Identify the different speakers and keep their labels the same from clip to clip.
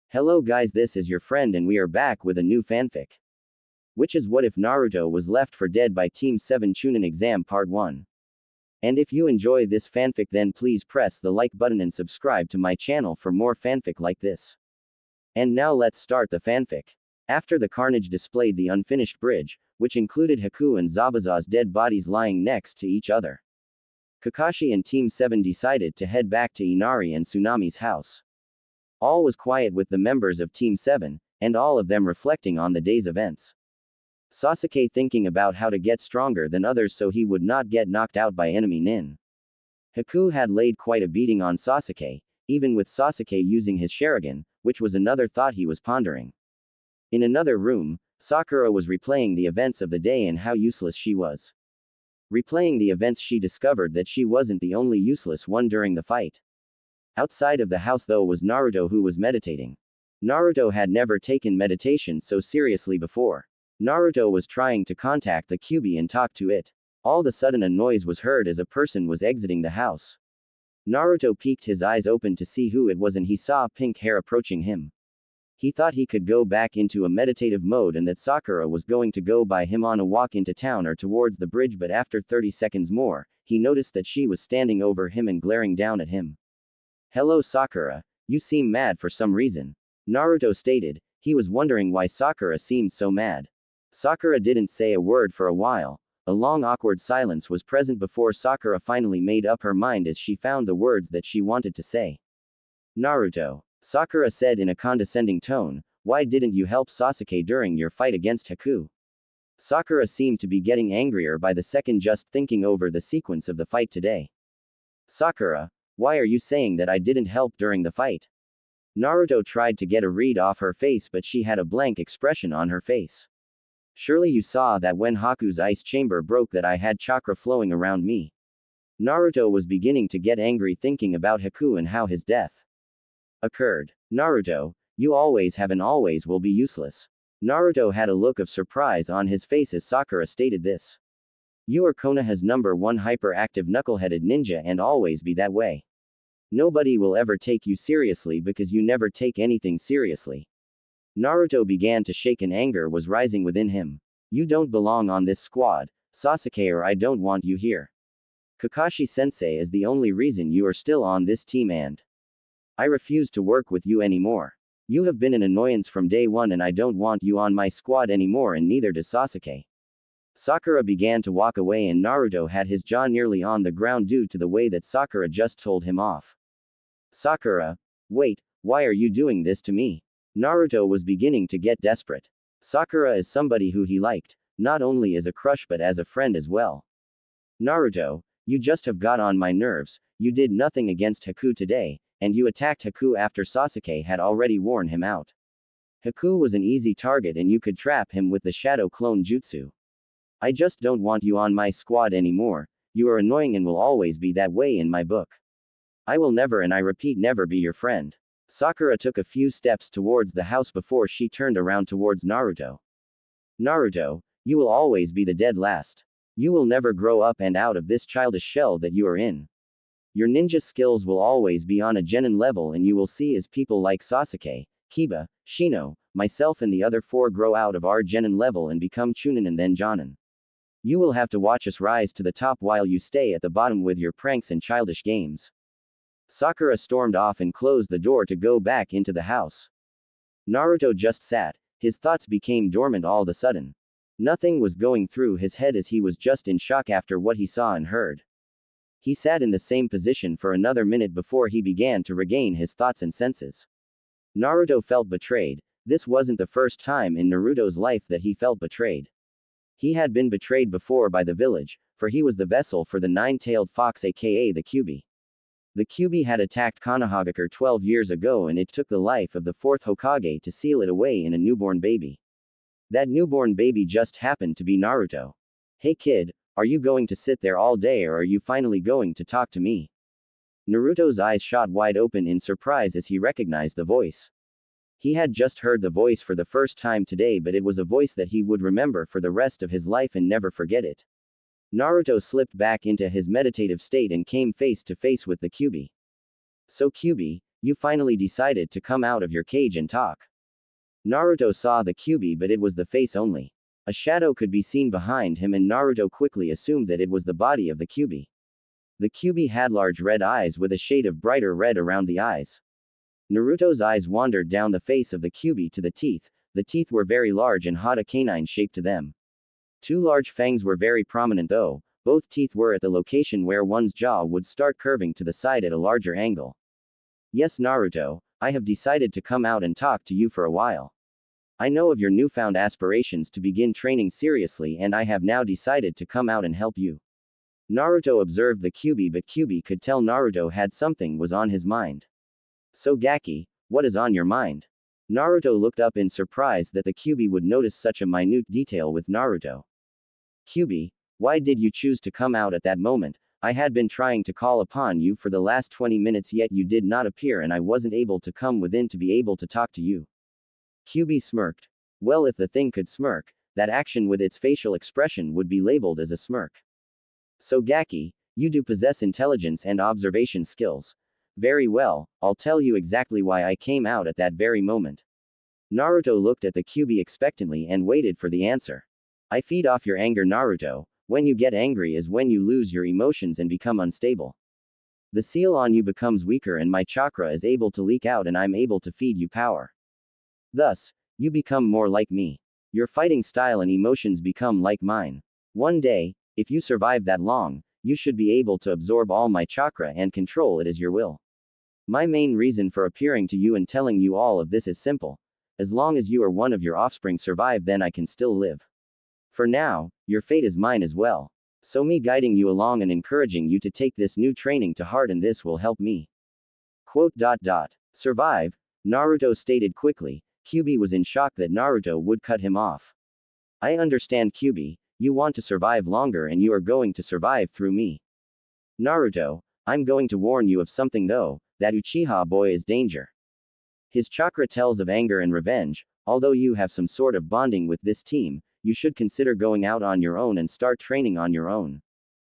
Speaker 1: Hello guys, this is your friend and we are back with a new fanfic. Which is what if Naruto was left for dead by Team 7 Chunin exam part 1. And if you enjoy this fanfic then please press the like button and subscribe to my channel for more fanfic like this. And now let's start the fanfic. After the carnage displayed the unfinished bridge, which included Haku and Zabuza's dead bodies lying next to each other. Kakashi and Team 7 decided to head back to Inari and Tsunami's house. All was quiet with the members of Team 7, and all of them reflecting on the day's events. Sasuke thinking about how to get stronger than others so he would not get knocked out by enemy Nin. Haku had laid quite a beating on Sasuke, even with Sasuke using his Sharingan, which was another thought he was pondering. In another room, Sakura was replaying the events of the day and how useless she was. Replaying the events, she discovered that she wasn't the only useless one during the fight. Outside of the house though was Naruto, who was meditating. Naruto had never taken meditation so seriously before. Naruto was trying to contact the Kyuubi and talk to it. All of a sudden a noise was heard as a person was exiting the house. Naruto peeked his eyes open to see who it was and he saw pink hair approaching him. He thought he could go back into a meditative mode and that Sakura was going to go by him on a walk into town or towards the bridge, but after 30 seconds more, he noticed that she was standing over him and glaring down at him. Hello Sakura, you seem mad for some reason. Naruto stated. He was wondering why Sakura seemed so mad. Sakura didn't say a word for a while. A long awkward silence was present before Sakura finally made up her mind as she found the words that she wanted to say. Naruto, Sakura said in a condescending tone, why didn't you help Sasuke during your fight against Haku? Sakura seemed to be getting angrier by the second just thinking over the sequence of the fight today. Sakura, why are you saying that I didn't help during the fight? Naruto tried to get a read off her face but she had a blank expression on her face. Surely you saw that when Haku's ice chamber broke that I had chakra flowing around me. Naruto was beginning to get angry thinking about Haku and how his death occurred. Naruto, you always have and always will be useless. Naruto had a look of surprise on his face as Sakura stated this. You are Konoha's #1 hyperactive knuckleheaded ninja and always be that way. Nobody will ever take you seriously because you never take anything seriously. Naruto began to shake and anger was rising within him. You don't belong on this squad, Sasuke, or I don't want you here. Kakashi sensei is the only reason you are still on this team and I refuse to work with you anymore. You have been an annoyance from day one and I don't want you on my squad anymore and neither does Sasuke. Sakura began to walk away and Naruto had his jaw nearly on the ground due to the way that Sakura just told him off. Sakura, wait, why are you doing this to me? Naruto was beginning to get desperate. Sakura is somebody who he liked, not only as a crush but as a friend as well. Naruto, you just have got on my nerves, you did nothing against Haku today, and you attacked Haku after Sasuke had already worn him out. Haku was an easy target and you could trap him with the shadow clone jutsu. I just don't want you on my squad anymore, you are annoying and will always be that way in my book. I will never, and I repeat never, be your friend. Sakura took a few steps towards the house before she turned around towards Naruto. Naruto, you will always be the dead last. You will never grow up and out of this childish shell that you are in. Your ninja skills will always be on a genin level and you will see as people like Sasuke, Kiba, Shino, myself and the other 4 grow out of our genin level and become Chunin and then Jonin. You will have to watch us rise to the top while you stay at the bottom with your pranks and childish games. Sakura stormed off and closed the door to go back into the house. Naruto just sat, his thoughts became dormant all of a sudden. Nothing was going through his head as he was just in shock after what he saw and heard. He sat in the same position for another minute before he began to regain his thoughts and senses. Naruto felt betrayed. This wasn't the first time in Naruto's life that he felt betrayed. He had been betrayed before by the village, for he was the vessel for the 9-tailed fox aka the Kyuubi. The Kyuubi had attacked Konohagakure 12 years ago and it took the life of the 4th Hokage to seal it away in a newborn baby. That newborn baby just happened to be Naruto. Hey kid, are you going to sit there all day or are you finally going to talk to me? Naruto's eyes shot wide open in surprise as he recognized the voice. He had just heard the voice for the first time today, but it was a voice that he would remember for the rest of his life and never forget it. Naruto slipped back into his meditative state and came face to face with the Kyuubi. So Kyuubi, You finally decided to come out of your cage and talk. Naruto saw the Kyuubi, but it was the face only. A shadow could be seen behind him, and Naruto quickly assumed that it was the body of the Kyuubi. The Kyuubi had large red eyes with a shade of brighter red around the eyes. Naruto's eyes wandered down the face of the Kyuubi to the teeth. The teeth were very large and had a canine shape to them. Two large fangs were very prominent though. Both teeth were at the location where one's jaw would start curving to the side at a larger angle. Yes, Naruto, I have decided to come out and talk to you for a while. I know of your newfound aspirations to begin training seriously, and I have now decided to come out and help you. Naruto observed the Kyuubi, but Kyuubi could tell Naruto had something was on his mind. So Gaki, what is on your mind? Naruto looked up in surprise that the Kyuubi would notice such a minute detail with Naruto. Kyuubi, why did you choose to come out at that moment? I had been trying to call upon you for the last 20 minutes, yet you did not appear, and I wasn't able to come within to be able to talk to you. Kyuubi smirked. Well, if the thing could smirk, that action with its facial expression would be labeled as a smirk. So Gaki, you do possess intelligence and observation skills. Very well, I'll tell you exactly why I came out at that very moment. Naruto looked at the Kyuubi expectantly and waited for the answer. I feed off your anger, Naruto. When you get angry is when you lose your emotions and become unstable. The seal on you becomes weaker and my chakra is able to leak out and I'm able to feed you power. Thus, you become more like me. Your fighting style and emotions become like mine. One day, if you survive that long, you should be able to absorb all my chakra and control it as your will. My main reason for appearing to you and telling you all of this is simple. As long as you or one of your offspring survive, then I can still live. For now, your fate is mine as well. So me guiding you along and encouraging you to take this new training to heart, and this will help me. Survive, Naruto stated quickly. Kyuubi was in shock that Naruto would cut him off. I understand, Kyuubi, you want to survive longer and you are going to survive through me. Naruto, I'm going to warn you of something though, that Uchiha boy is danger. His chakra tells of anger and revenge. Although you have some sort of bonding with this team, you should consider going out on your own and start training on your own.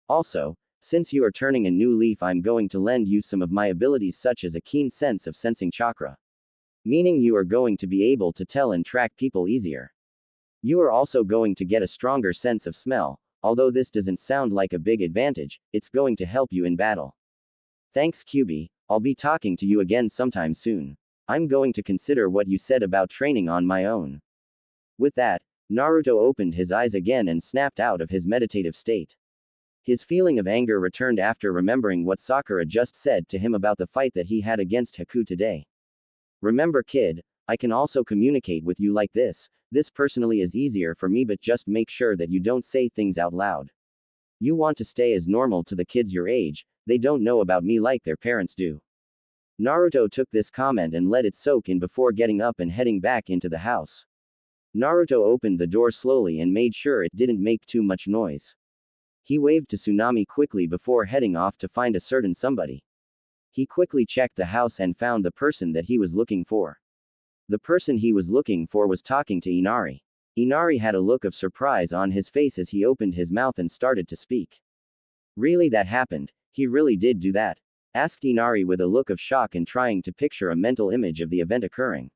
Speaker 1: Also, since you are turning a new leaf, I'm going to lend you some of my abilities, such as a keen sense of sensing chakra. Meaning you are going to be able to tell and track people easier. You are also going to get a stronger sense of smell. Although this doesn't sound like a big advantage, it's going to help you in battle. Thanks, Kyuubi, I'll be talking to you again sometime soon. I'm going to consider what you said about training on my own. With that, Naruto opened his eyes again and snapped out of his meditative state. His feeling of anger returned after remembering what Sakura just said to him about the fight that he had against Haku today. Remember, kid, I can also communicate with you like this. This personally is easier for me, but just make sure that you don't say things out loud. You want to stay as normal to the kids your age. They don't know about me like their parents do. Naruto took this comment and let it soak in before getting up and heading back into the house. Naruto opened the door slowly and made sure it didn't make too much noise. He waved to Tsunami quickly before heading off to find a certain somebody. He quickly checked the house and found the person that he was looking for. The person he was looking for was talking to Inari. Inari had a look of surprise on his face as he opened his mouth and started to speak. Really, that happened? He really did do that? Asked Inari with a look of shock and trying to picture a mental image of the event occurring.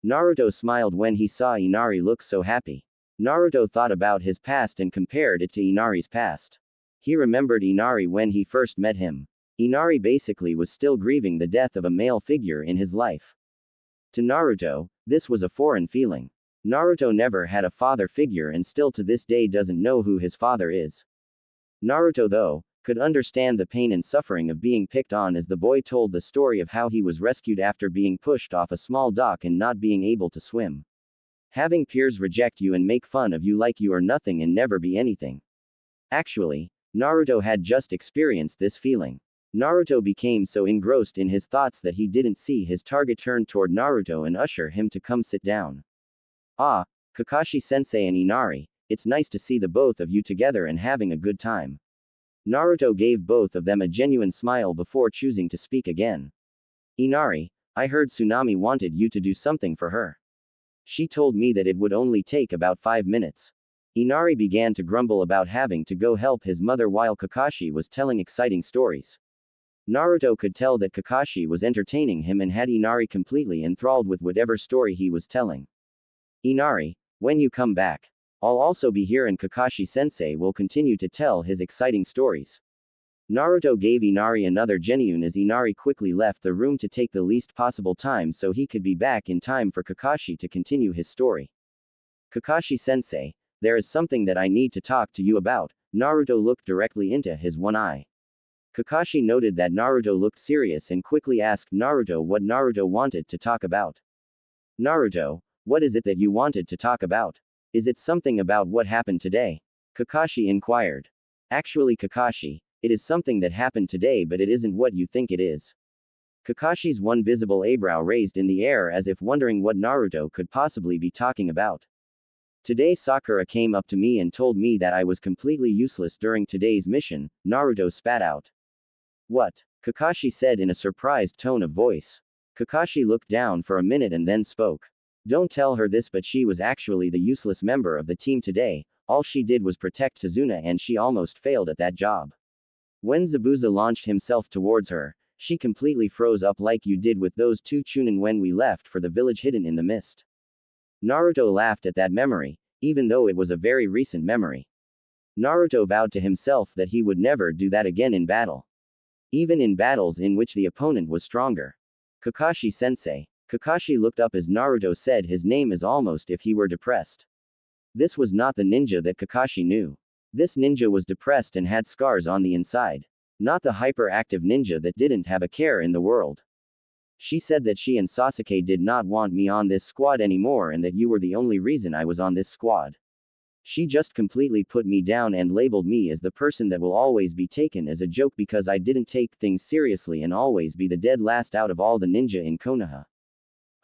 Speaker 1: Naruto smiled when he saw Inari look so happy. Naruto thought about his past and compared it to Inari's past. He remembered Inari when he first met him. Inari basically was still grieving the death of a male figure in his life. To Naruto, this was a foreign feeling. Naruto never had a father figure and still to this day doesn't know who his father is. Naruto, though, could understand the pain and suffering of being picked on as the boy told the story of how he was rescued after being pushed off a small dock and not being able to swim. Having peers reject you and make fun of you like you are nothing and never be anything. Actually, Naruto had just experienced this feeling. Naruto became so engrossed in his thoughts that he didn't see his target turn toward Naruto and usher him to come sit down. Ah, Kakashi-sensei and Inari, it's nice to see the both of you together and having a good time. Naruto gave both of them a genuine smile before choosing to speak again. Inari, I heard Tsunami wanted you to do something for her. She told me that it would only take about 5 minutes. Inari began to grumble about having to go help his mother while Kakashi was telling exciting stories. Naruto could tell that Kakashi was entertaining him and had Inari completely enthralled with whatever story he was telling. Inari, when you come back, I'll also be here and Kakashi-sensei will continue to tell his exciting stories. Naruto gave Inari another genyun as Inari quickly left the room to take the least possible time so he could be back in time for Kakashi to continue his story. Kakashi-sensei, there is something that I need to talk to you about. Naruto looked directly into his one eye. Kakashi noted that Naruto looked serious and quickly asked Naruto what Naruto wanted to talk about. Naruto, what is it that you wanted to talk about? Is it something about what happened today? Kakashi inquired. Actually, Kakashi, it is something that happened today, but it isn't what you think it is. Kakashi's one visible eyebrow raised in the air as if wondering what Naruto could possibly be talking about. Today Sakura came up to me and told me that I was completely useless during today's mission, Naruto spat out. What? Kakashi said in a surprised tone of voice. Kakashi looked down for a minute and then spoke. Don't tell her this, but she was actually the useless member of the team today. All she did was protect Tazuna and she almost failed at that job. When Zabuza launched himself towards her, she completely froze up like you did with those two Chunin when we left for the village hidden in the mist. Naruto laughed at that memory, even though it was a very recent memory. Naruto vowed to himself that he would never do that again in battle. Even in battles in which the opponent was stronger. Kakashi-sensei. Kakashi looked up as Naruto said his name as almost if he were depressed. This was not the ninja that Kakashi knew. This ninja was depressed and had scars on the inside. Not the hyperactive ninja that didn't have a care in the world. She said that she and Sasuke did not want me on this squad anymore and that you were the only reason I was on this squad. She just completely put me down and labeled me as the person that will always be taken as a joke because I didn't take things seriously and always be the dead last out of all the ninja in Konoha.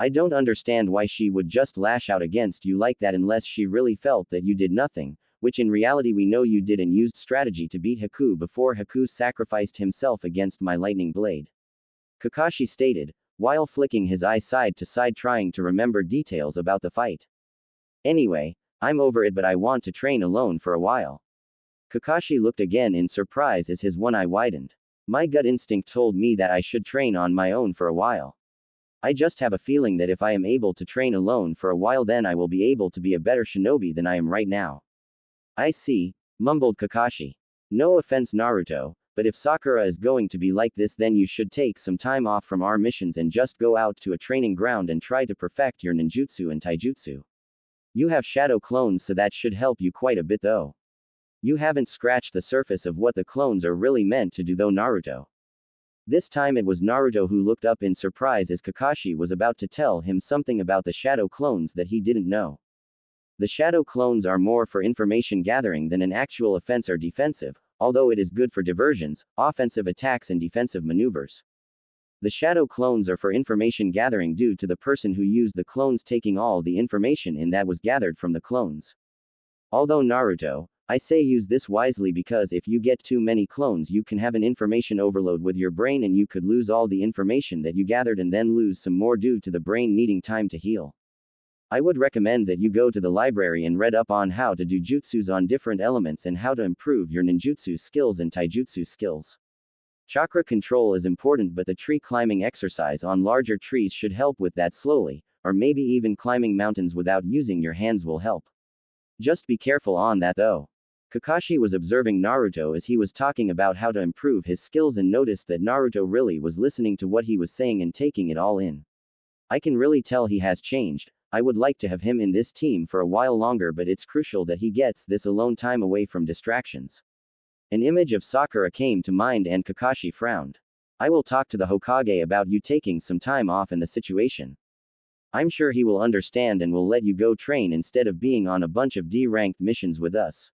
Speaker 1: I don't understand why she would just lash out against you like that unless she really felt that you did nothing, which in reality we know you did and used strategy to beat Haku before Haku sacrificed himself against my lightning blade. Kakashi stated, while flicking his eye side to side trying to remember details about the fight. Anyway, I'm over it but I want to train alone for a while. Kakashi looked again in surprise as his one eye widened. My gut instinct told me that I should train on my own for a while. I just have a feeling that if I am able to train alone for a while then I will be able to be a better shinobi than I am right now. I see, mumbled Kakashi. No offense Naruto, but if Sakura is going to be like this then you should take some time off from our missions and just go out to a training ground and try to perfect your ninjutsu and taijutsu. You have shadow clones so that should help you quite a bit though. You haven't scratched the surface of what the clones are really meant to do though Naruto. This time it was Naruto who looked up in surprise as Kakashi was about to tell him something about the shadow clones that he didn't know. The shadow clones are more for information gathering than an actual offense or defensive, although it is good for diversions, offensive attacks and defensive maneuvers. The shadow clones are for information gathering due to the person who used the clones taking all the information in that was gathered from the clones. Although Naruto, I say use this wisely because if you get too many clones you can have an information overload with your brain and you could lose all the information that you gathered and then lose some more due to the brain needing time to heal. I would recommend that you go to the library and read up on how to do jutsus on different elements and how to improve your ninjutsu skills and taijutsu skills. Chakra control is important but the tree climbing exercise on larger trees should help with that slowly, or maybe even climbing mountains without using your hands will help. Just be careful on that though. Kakashi was observing Naruto as he was talking about how to improve his skills and noticed that Naruto really was listening to what he was saying and taking it all in. I can really tell he has changed. I would like to have him in this team for a while longer but it's crucial that he gets this alone time away from distractions. An image of Sakura came to mind and Kakashi frowned. I will talk to the Hokage about you taking some time off in the situation. I'm sure he will understand and will let you go train instead of being on a bunch of D-ranked missions with us.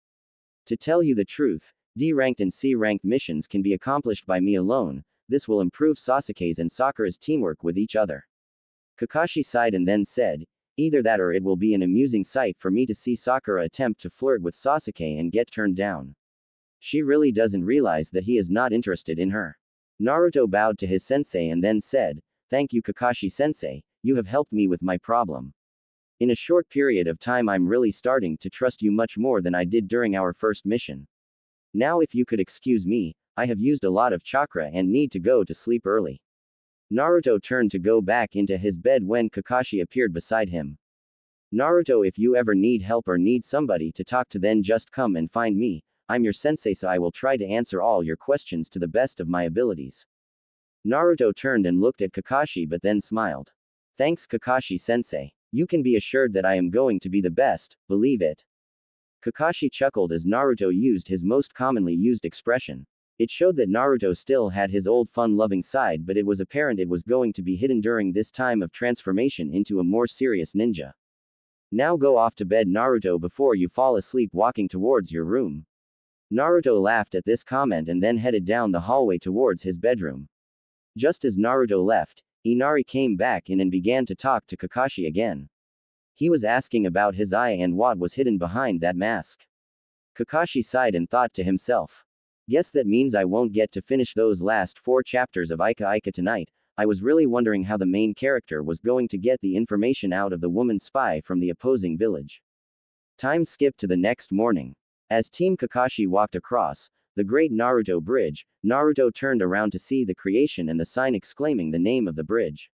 Speaker 1: To tell you the truth, D-ranked and C-ranked missions can be accomplished by me alone. This will improve Sasuke's and Sakura's teamwork with each other. Kakashi sighed and then said, either that or it will be an amusing sight for me to see Sakura attempt to flirt with Sasuke and get turned down. She really doesn't realize that he is not interested in her. Naruto bowed to his sensei and then said, thank you Kakashi-sensei, you have helped me with my problem. In a short period of time I'm really starting to trust you much more than I did during our first mission. Now if you could excuse me, I have used a lot of chakra and need to go to sleep early. Naruto turned to go back into his bed when Kakashi appeared beside him. Naruto, if you ever need help or need somebody to talk to, then just come and find me. I'm your sensei, so I will try to answer all your questions to the best of my abilities. Naruto turned and looked at Kakashi but then smiled. Thanks, Kakashi sensei. You can be assured that I am going to be the best, believe it. Kakashi chuckled as Naruto used his most commonly used expression. It showed that Naruto still had his old fun-loving side, but it was apparent it was going to be hidden during this time of transformation into a more serious ninja. Now go off to bed, Naruto, before you fall asleep walking towards your room. Naruto laughed at this comment and then headed down the hallway towards his bedroom. Just as Naruto left, Inari came back in and began to talk to Kakashi again. He was asking about his eye and what was hidden behind that mask. Kakashi sighed and thought to himself. Guess that means I won't get to finish those last 4 chapters of Ika Ika tonight. I was really wondering how the main character was going to get the information out of the woman spy from the opposing village. Time skipped to the next morning. As Team Kakashi walked across the Great Naruto Bridge, Naruto turned around to see the creation and the sign exclaiming the name of the bridge.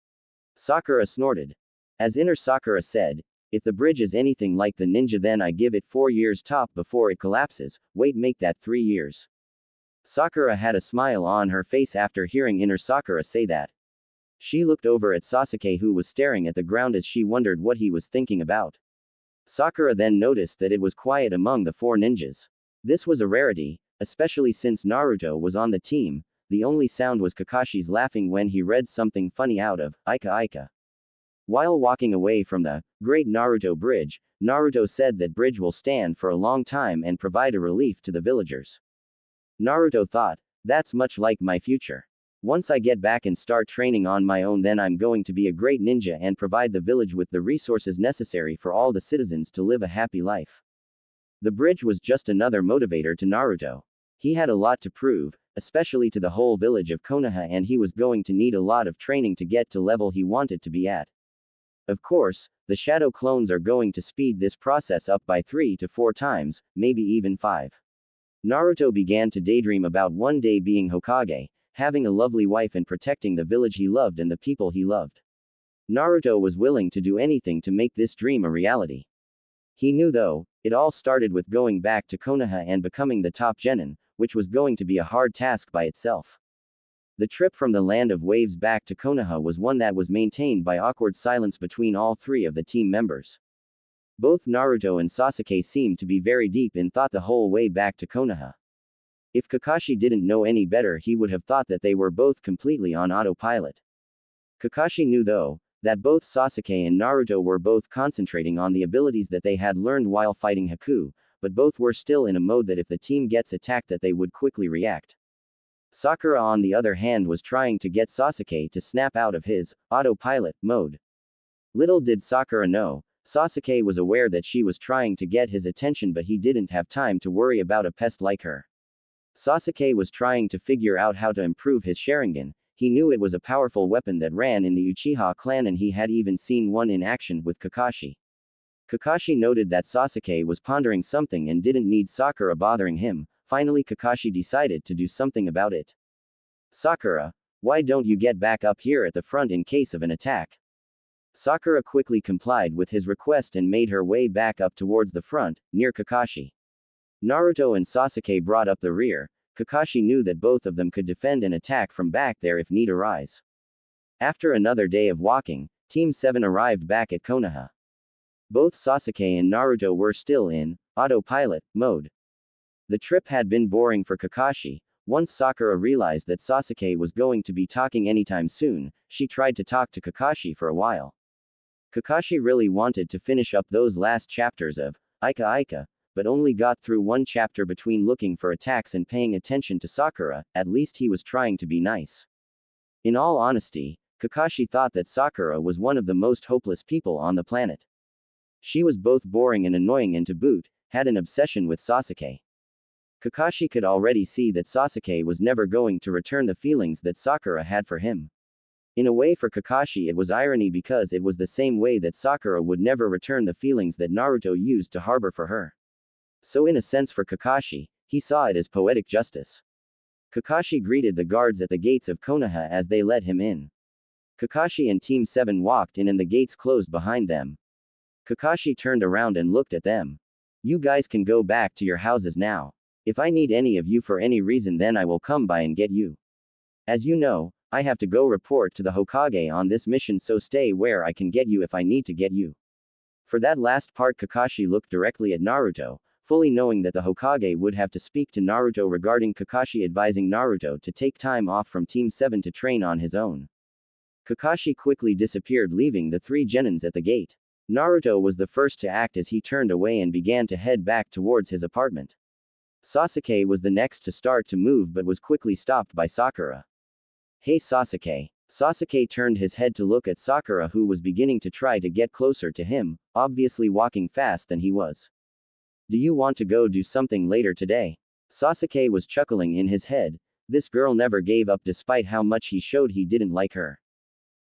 Speaker 1: Sakura snorted. As Inner Sakura said, if the bridge is anything like the ninja, then I give it 4 years top before it collapses. Wait, make that 3 years. Sakura had a smile on her face after hearing Inner Sakura say that. She looked over at Sasuke, who was staring at the ground as she wondered what he was thinking about. Sakura then noticed that it was quiet among the 4 ninjas. This was a rarity, especially since Naruto was on the team. The only sound was Kakashi's laughing when he read something funny out of Ika Ika. While walking away from the Great Naruto Bridge, Naruto said that bridge will stand for a long time and provide a relief to the villagers. Naruto thought, that's much like my future. Once I get back and start training on my own, then I'm going to be a great ninja and provide the village with the resources necessary for all the citizens to live a happy life. The bridge was just another motivator to Naruto. He had a lot to prove, especially to the whole village of Konoha, and he was going to need a lot of training to get to level he wanted to be at. Of course, the shadow clones are going to speed this process up by 3 to 4 times, maybe even 5. Naruto began to daydream about one day being Hokage, having a lovely wife and protecting the village he loved and the people he loved. Naruto was willing to do anything to make this dream a reality. He knew, though, it all started with going back to Konoha and becoming the top genin, which was going to be a hard task by itself. The trip from the land of waves back to Konoha was one that was maintained by awkward silence between all 3 of the team members. Both Naruto and Sasuke seemed to be very deep in thought the whole way back to Konoha. If Kakashi didn't know any better, he would have thought that they were both completely on autopilot. Kakashi knew, though, that both Sasuke and Naruto were both concentrating on the abilities that they had learned while fighting Haku, but both were still in a mode that if the team gets attacked that they would quickly react. Sakura, on the other hand, was trying to get Sasuke to snap out of his autopilot mode. Little did Sakura know, Sasuke was aware that she was trying to get his attention, but he didn't have time to worry about a pest like her. Sasuke was trying to figure out how to improve his Sharingan. He knew it was a powerful weapon that ran in the Uchiha clan, and he had even seen one in action with Kakashi. Kakashi noted that Sasuke was pondering something and didn't need Sakura bothering him. Finally, Kakashi decided to do something about it. Sakura, why don't you get back up here at the front in case of an attack? Sakura quickly complied with his request and made her way back up towards the front, near Kakashi. Naruto and Sasuke brought up the rear. Kakashi knew that both of them could defend an attack from back there if need arise. After another day of walking, Team 7 arrived back at Konoha. Both Sasuke and Naruto were still in autopilot mode. The trip had been boring for Kakashi. Once Sakura realized that Sasuke was going to be talking anytime soon, she tried to talk to Kakashi for a while. Kakashi really wanted to finish up those last chapters of Ika Ika, but only got through 1 chapter between looking for attacks and paying attention to Sakura. At least he was trying to be nice. In all honesty, Kakashi thought that Sakura was one of the most hopeless people on the planet. She was both boring and annoying, and to boot, had an obsession with Sasuke. Kakashi could already see that Sasuke was never going to return the feelings that Sakura had for him. In a way, for Kakashi it was irony, because it was the same way that Sakura would never return the feelings that Naruto used to harbor for her. So in a sense, for Kakashi, he saw it as poetic justice. Kakashi greeted the guards at the gates of Konoha as they let him in. Kakashi and Team 7 walked in and the gates closed behind them. Kakashi turned around and looked at them. You guys can go back to your houses now. If I need any of you for any reason, then I will come by and get you. As you know, I have to go report to the Hokage on this mission, so stay where I can get you if I need to get you. For that last part, Kakashi looked directly at Naruto, fully knowing that the Hokage would have to speak to Naruto regarding Kakashi advising Naruto to take time off from Team 7 to train on his own. Kakashi quickly disappeared, leaving the three genins at the gate. Naruto was the first to act as he turned away and began to head back towards his apartment. Sasuke was the next to start to move but was quickly stopped by Sakura. Hey Sasuke. Sasuke turned his head to look at Sakura, who was beginning to try to get closer to him, obviously walking fast than he was. Do you want to go do something later today? Sasuke was chuckling in his head. This girl never gave up despite how much he showed he didn't like her.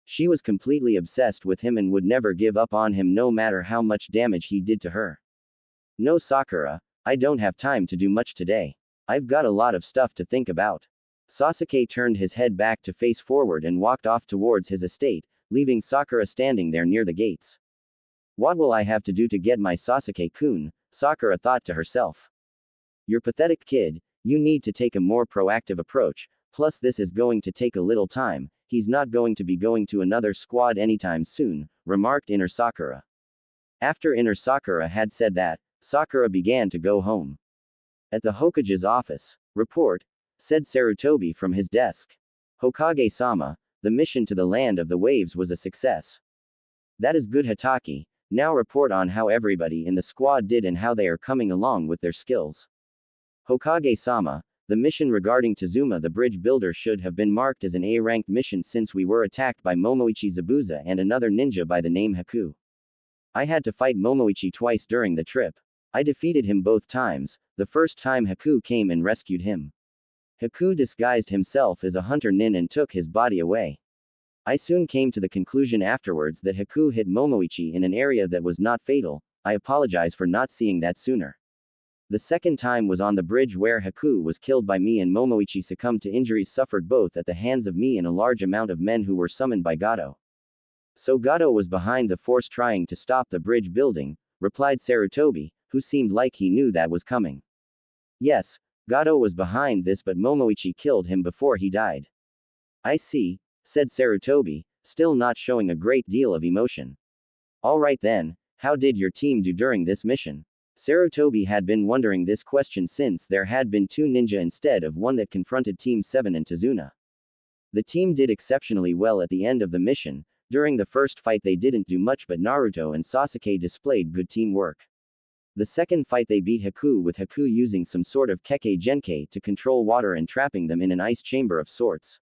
Speaker 1: She was completely obsessed with him and would never give up on him no matter how much damage he did to her. No Sakura, I don't have time to do much today. I've got a lot of stuff to think about. Sasuke turned his head back to face forward and walked off towards his estate, leaving Sakura standing there near the gates. What will I have to do to get my Sasuke-kun? Sakura thought to herself. You're pathetic, kid. You need to take a more proactive approach, plus this is going to take a little time. He's not going to be going to another squad anytime soon, remarked Inner Sakura. After Inner Sakura had said that, Sakura began to go home. At the Hokage's office, report, said Sarutobi from his desk. Hokage-sama, the mission to the land of the waves was a success. That is good, Hatake. Now report on how everybody in the squad did and how they are coming along with their skills. Hokage-sama, the mission regarding Tazuma the bridge builder should have been marked as an A-ranked mission since we were attacked by Momoichi Zabuza and another ninja by the name Haku. I had to fight Momoichi twice during the trip. I defeated him both times. The first time Haku came and rescued him. Haku disguised himself as a hunter nin and took his body away. I soon came to the conclusion afterwards that Haku hit Momoichi in an area that was not fatal. I apologize for not seeing that sooner. The second time was on the bridge where Haku was killed by me and Momoichi succumbed to injuries suffered both at the hands of me and a large amount of men who were summoned by Gato. So Gato was behind the force trying to stop the bridge building, replied Sarutobi, who seemed like he knew that was coming. Yes, Gato was behind this, but Momoichi killed him before he died. I see, said Sarutobi, still not showing a great deal of emotion. Alright then, how did your team do during this mission? Sarutobi had been wondering this question since there had been two ninja instead of one that confronted Team 7 and Tazuna. The team did exceptionally well at the end of the mission. During the first fight they didn't do much, but Naruto and Sasuke displayed good teamwork. The second fight they beat Haku with Haku using some sort of Kekkei Genkai to control water and trapping them in an ice chamber of sorts.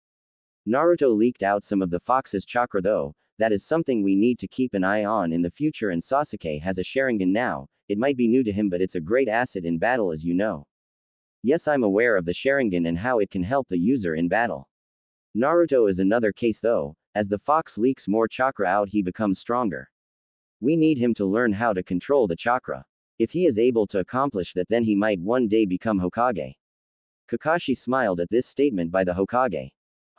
Speaker 1: Naruto leaked out some of the fox's chakra though. That is something we need to keep an eye on in the future, and Sasuke has a Sharingan now. It might be new to him, but it's a great asset in battle, as you know. Yes, I'm aware of the Sharingan and how it can help the user in battle. Naruto is another case though. As the fox leaks more chakra out, he becomes stronger. We need him to learn how to control the chakra. If he is able to accomplish that, then he might one day become Hokage. Kakashi smiled at this statement by the Hokage.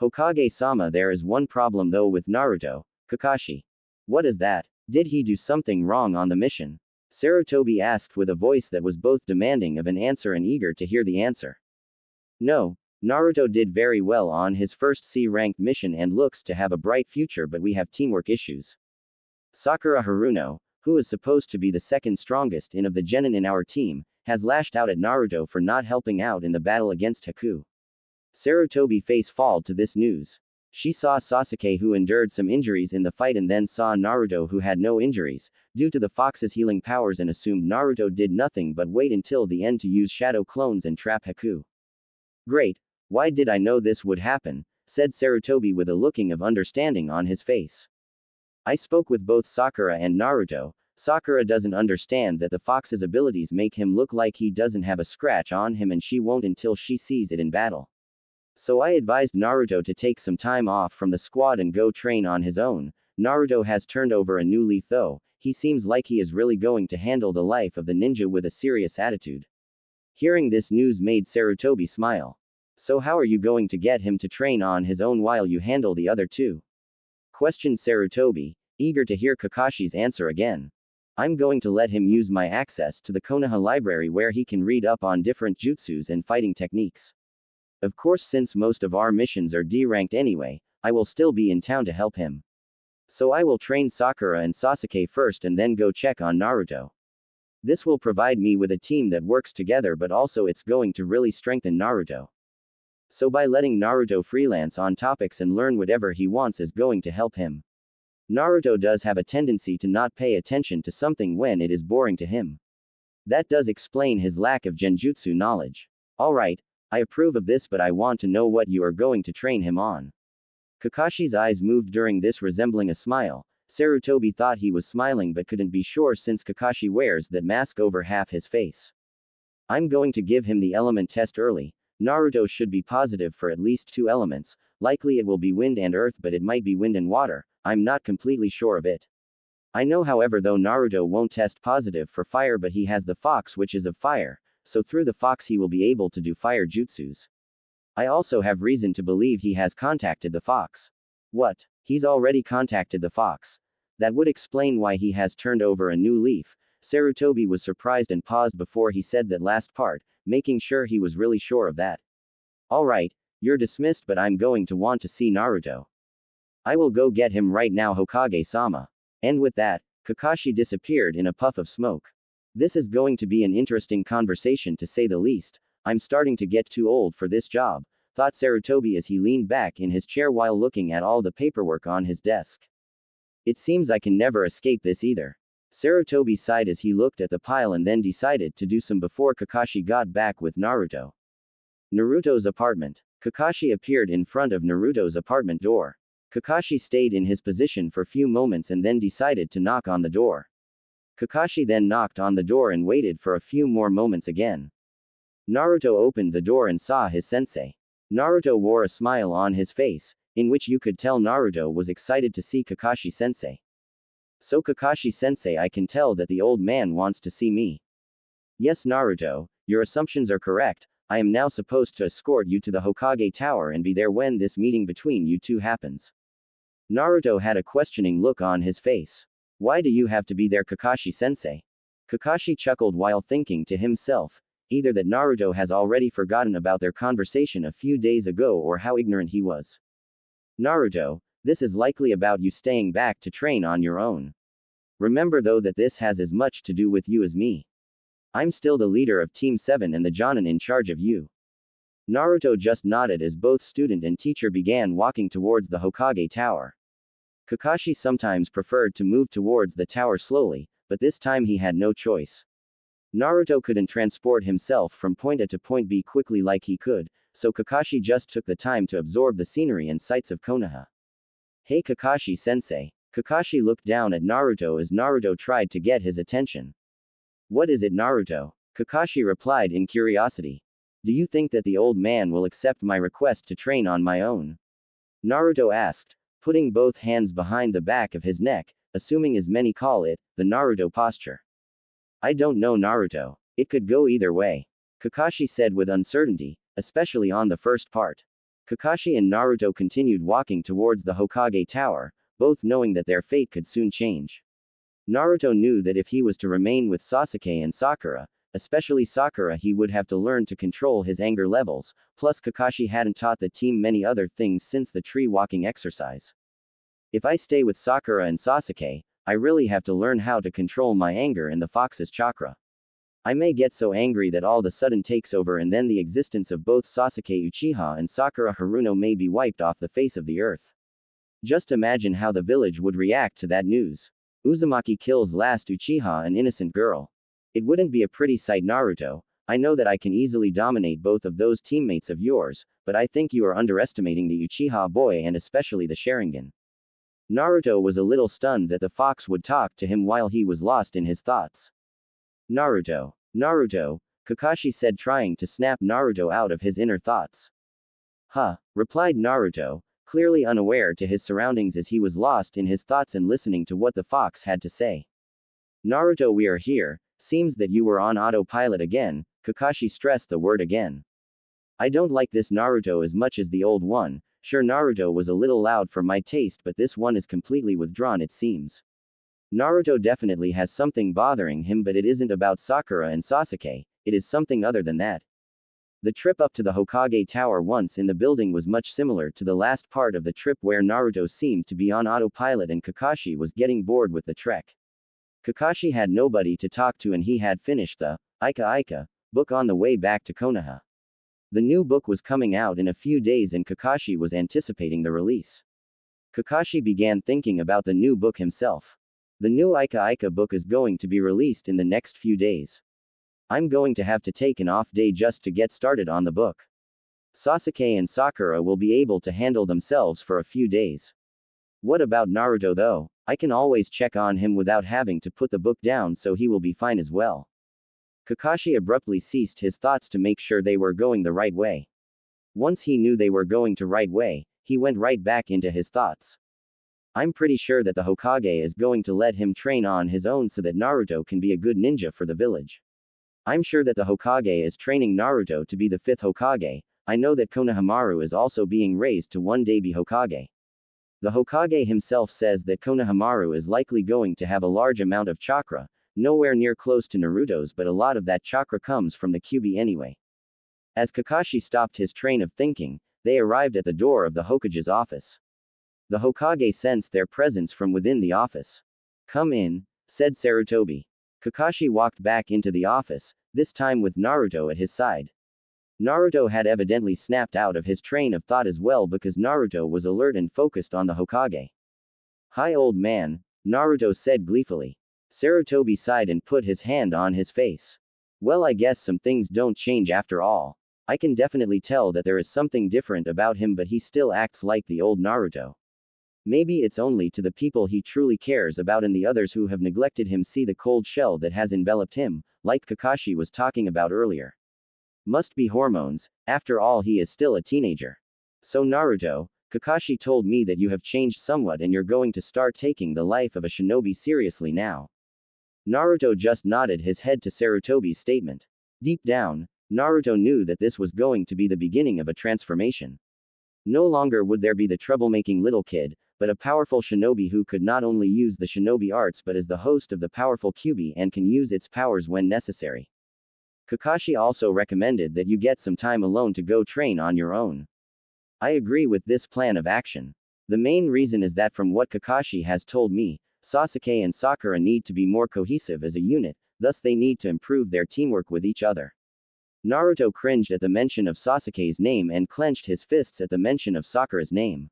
Speaker 1: Hokage-sama, there is one problem though with Naruto. Kakashi. What is that? Did he do something wrong on the mission? Sarutobi asked with a voice that was both demanding of an answer and eager to hear the answer. No, Naruto did very well on his first C-ranked mission and looks to have a bright future, but we have teamwork issues. Sakura Haruno, who is supposed to be the second strongest of the genin in our team, has lashed out at Naruto for not helping out in the battle against Haku. Sarutobi face falled to this news. She saw Sasuke, who endured some injuries in the fight, and then saw Naruto, who had no injuries, due to the fox's healing powers, and assumed Naruto did nothing but wait until the end to use shadow clones and trap Haku. Great, why did I know this would happen, said Sarutobi with a looking of understanding on his face. I spoke with both Sakura and Naruto. Sakura doesn't understand that the fox's abilities make him look like he doesn't have a scratch on him, and she won't until she sees it in battle. So I advised Naruto to take some time off from the squad and go train on his own. Naruto has turned over a new leaf though. He seems like he is really going to handle the life of the ninja with a serious attitude. Hearing this news made Sarutobi smile. So how are you going to get him to train on his own while you handle the other two? Questioned Sarutobi, eager to hear Kakashi's answer again. I'm going to let him use my access to the Konoha library where he can read up on different jutsus and fighting techniques. Of course, since most of our missions are D-ranked anyway, I will still be in town to help him. So I will train Sakura and Sasuke first and then go check on Naruto. This will provide me with a team that works together, but also it's going to really strengthen Naruto. So by letting Naruto freelance on topics and learn whatever he wants is going to help him. Naruto does have a tendency to not pay attention to something when it is boring to him. That does explain his lack of genjutsu knowledge. Alright, I approve of this, but I want to know what you are going to train him on. Kakashi's eyes moved during this, resembling a smile. Sarutobi thought he was smiling but couldn't be sure since Kakashi wears that mask over half his face. I'm going to give him the element test early. Naruto should be positive for at least 2 elements. Likely it will be wind and earth, but it might be wind and water. I'm not completely sure of it. I know, however, though Naruto won't test positive for fire, but he has the fox, which is of fire, so through the fox he will be able to do fire jutsus. I also have reason to believe he has contacted the fox. What? He's already contacted the fox? That would explain why he has turned over a new leaf. Sarutobi was surprised and paused before he said that last part, making sure he was really sure of that. Alright, you're dismissed, but I'm going to want to see Naruto. I will go get him right now, Hokage-sama. And with that, Kakashi disappeared in a puff of smoke. This is going to be an interesting conversation to say the least. I'm starting to get too old for this job, thought Sarutobi as he leaned back in his chair while looking at all the paperwork on his desk. It seems I can never escape this either. Sarutobi sighed as he looked at the pile and then decided to do some before Kakashi got back with Naruto. Naruto's apartment. Kakashi appeared in front of Naruto's apartment door. Kakashi stayed in his position for few moments and then decided to knock on the door. Kakashi then knocked on the door and waited for a few more moments again. Naruto opened the door and saw his sensei. Naruto wore a smile on his face, in which you could tell Naruto was excited to see Kakashi-sensei. So Kakashi-sensei, I can tell that the old man wants to see me. Yes, Naruto, your assumptions are correct. I am now supposed to escort you to the Hokage Tower and be there when this meeting between you two happens. Naruto had a questioning look on his face. Why do you have to be there, Kakashi-sensei? Kakashi chuckled while thinking to himself, either that Naruto has already forgotten about their conversation a few days ago or how ignorant he was. Naruto, this is likely about you staying back to train on your own. Remember though that this has as much to do with you as me. I'm still the leader of Team 7 and the Jonin in charge of you. Naruto just nodded as both student and teacher began walking towards the Hokage Tower. Kakashi sometimes preferred to move towards the tower slowly, but this time he had no choice. Naruto couldn't transport himself from point A to point B quickly like he could, so Kakashi just took the time to absorb the scenery and sights of Konoha. Hey Kakashi-sensei. Kakashi looked down at Naruto as Naruto tried to get his attention. What is it, Naruto? Kakashi replied in curiosity. Do you think that the old man will accept my request to train on my own? Naruto asked, putting both hands behind the back of his neck, assuming, as many call it, the Naruto posture. I don't know, Naruto. It could go either way. Kakashi said with uncertainty, especially on the first part. Kakashi and Naruto continued walking towards the Hokage Tower, both knowing that their fate could soon change. Naruto knew that if he was to remain with Sasuke and Sakura, especially Sakura, he would have to learn to control his anger levels, plus Kakashi hadn't taught the team many other things since the tree walking exercise. If I stay with Sakura and Sasuke, I really have to learn how to control my anger and the fox's chakra. I may get so angry that all of a sudden takes over and then the existence of both Sasuke Uchiha and Sakura Haruno may be wiped off the face of the earth. Just imagine how the village would react to that news. Uzumaki kills last Uchiha, an innocent girl. It wouldn't be a pretty sight, Naruto. I know that I can easily dominate both of those teammates of yours, but I think you are underestimating the Uchiha boy and especially the Sharingan. Naruto was a little stunned that the fox would talk to him while he was lost in his thoughts. Naruto. Naruto, Kakashi said, trying to snap Naruto out of his inner thoughts. Huh, replied Naruto, clearly unaware to his surroundings as he was lost in his thoughts and listening to what the fox had to say. Naruto, we are here. Seems that you were on autopilot again. Kakashi stressed the word again. I don't like this Naruto as much as the old one. Sure, Naruto was a little loud for my taste, but this one is completely withdrawn, it seems. Naruto definitely has something bothering him, but it isn't about Sakura and Sasuke, it is something other than that. The trip up to the Hokage Tower once in the building was much similar to the last part of the trip where Naruto seemed to be on autopilot and Kakashi was getting bored with the trek. Kakashi had nobody to talk to and he had finished the Ika Ika book on the way back to Konoha. The new book was coming out in a few days and Kakashi was anticipating the release. Kakashi began thinking about the new book himself. The new Ika Ika book is going to be released in the next few days. I'm going to have to take an off day just to get started on the book. Sasuke and Sakura will be able to handle themselves for a few days. What about Naruto though? I can always check on him without having to put the book down, so he will be fine as well. Kakashi abruptly ceased his thoughts to make sure they were going the right way. Once he knew they were going the right way, he went right back into his thoughts. I'm pretty sure that the Hokage is going to let him train on his own so that Naruto can be a good ninja for the village. I'm sure that the Hokage is training Naruto to be the 5th Hokage. I know that Konohamaru is also being raised to one day be Hokage. The Hokage himself says that Konohamaru is likely going to have a large amount of chakra, nowhere near close to Naruto's, but a lot of that chakra comes from the Kyuubi anyway. As Kakashi stopped his train of thinking, they arrived at the door of the Hokage's office. The Hokage sensed their presence from within the office. Come in, said Sarutobi. Kakashi walked back into the office, this time with Naruto at his side. Naruto had evidently snapped out of his train of thought as well because Naruto was alert and focused on the Hokage. Hi old man, Naruto said gleefully. Sarutobi sighed and put his hand on his face. Well, I guess some things don't change after all. I can definitely tell that there is something different about him, but he still acts like the old Naruto. Maybe it's only to the people he truly cares about and the others who have neglected him see the cold shell that has enveloped him, like Kakashi was talking about earlier. Must be hormones, after all he is still a teenager. So Naruto, Kakashi told me that you have changed somewhat and you're going to start taking the life of a shinobi seriously now. Naruto just nodded his head to Sarutobi's statement. Deep down, Naruto knew that this was going to be the beginning of a transformation. No longer would there be the troublemaking little kid, but a powerful shinobi who could not only use the shinobi arts but is the host of the powerful Kyuubi and can use its powers when necessary. Kakashi also recommended that you get some time alone to go train on your own. I agree with this plan of action. The main reason is that from what Kakashi has told me, Sasuke and Sakura need to be more cohesive as a unit, thus they need to improve their teamwork with each other. Naruto cringed at the mention of Sasuke's name and clenched his fists at the mention of Sakura's name.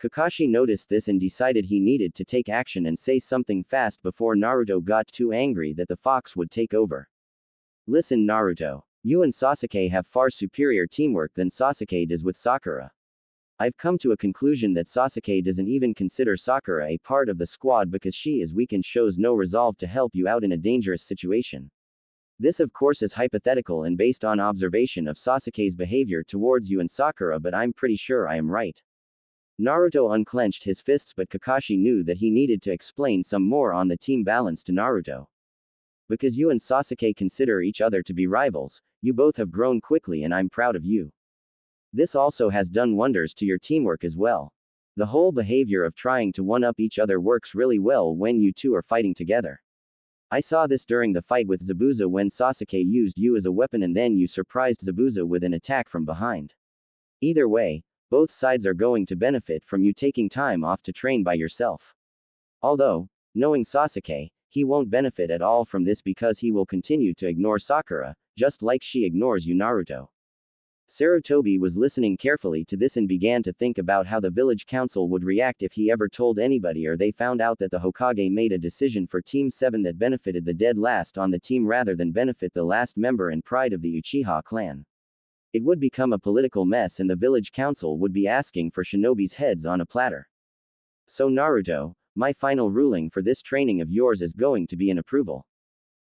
Speaker 1: Kakashi noticed this and decided he needed to take action and say something fast before Naruto got too angry that the fox would take over. Listen Naruto, you and Sasuke have far superior teamwork than Sasuke does with Sakura. I've come to a conclusion that Sasuke doesn't even consider Sakura a part of the squad because she is weak and shows no resolve to help you out in a dangerous situation. This of course is hypothetical and based on observation of Sasuke's behavior towards you and Sakura, but I'm pretty sure I am right. Naruto unclenched his fists, but Kakashi knew that he needed to explain some more on the team balance to Naruto. Because you and Sasuke consider each other to be rivals, you both have grown quickly and I'm proud of you. This also has done wonders to your teamwork as well. The whole behavior of trying to one-up each other works really well when you two are fighting together. I saw this during the fight with Zabuza when Sasuke used you as a weapon and then you surprised Zabuza with an attack from behind. Either way, both sides are going to benefit from you taking time off to train by yourself. Although, knowing Sasuke, he won't benefit at all from this because he will continue to ignore Sakura, just like she ignores you Naruto. Sarutobi was listening carefully to this and began to think about how the village council would react if he ever told anybody or they found out that the Hokage made a decision for Team 7 that benefited the dead last on the team rather than benefit the last member and pride of the Uchiha clan. It would become a political mess and the village council would be asking for shinobi's heads on a platter. So Naruto, my final ruling for this training of yours is going to be an approval.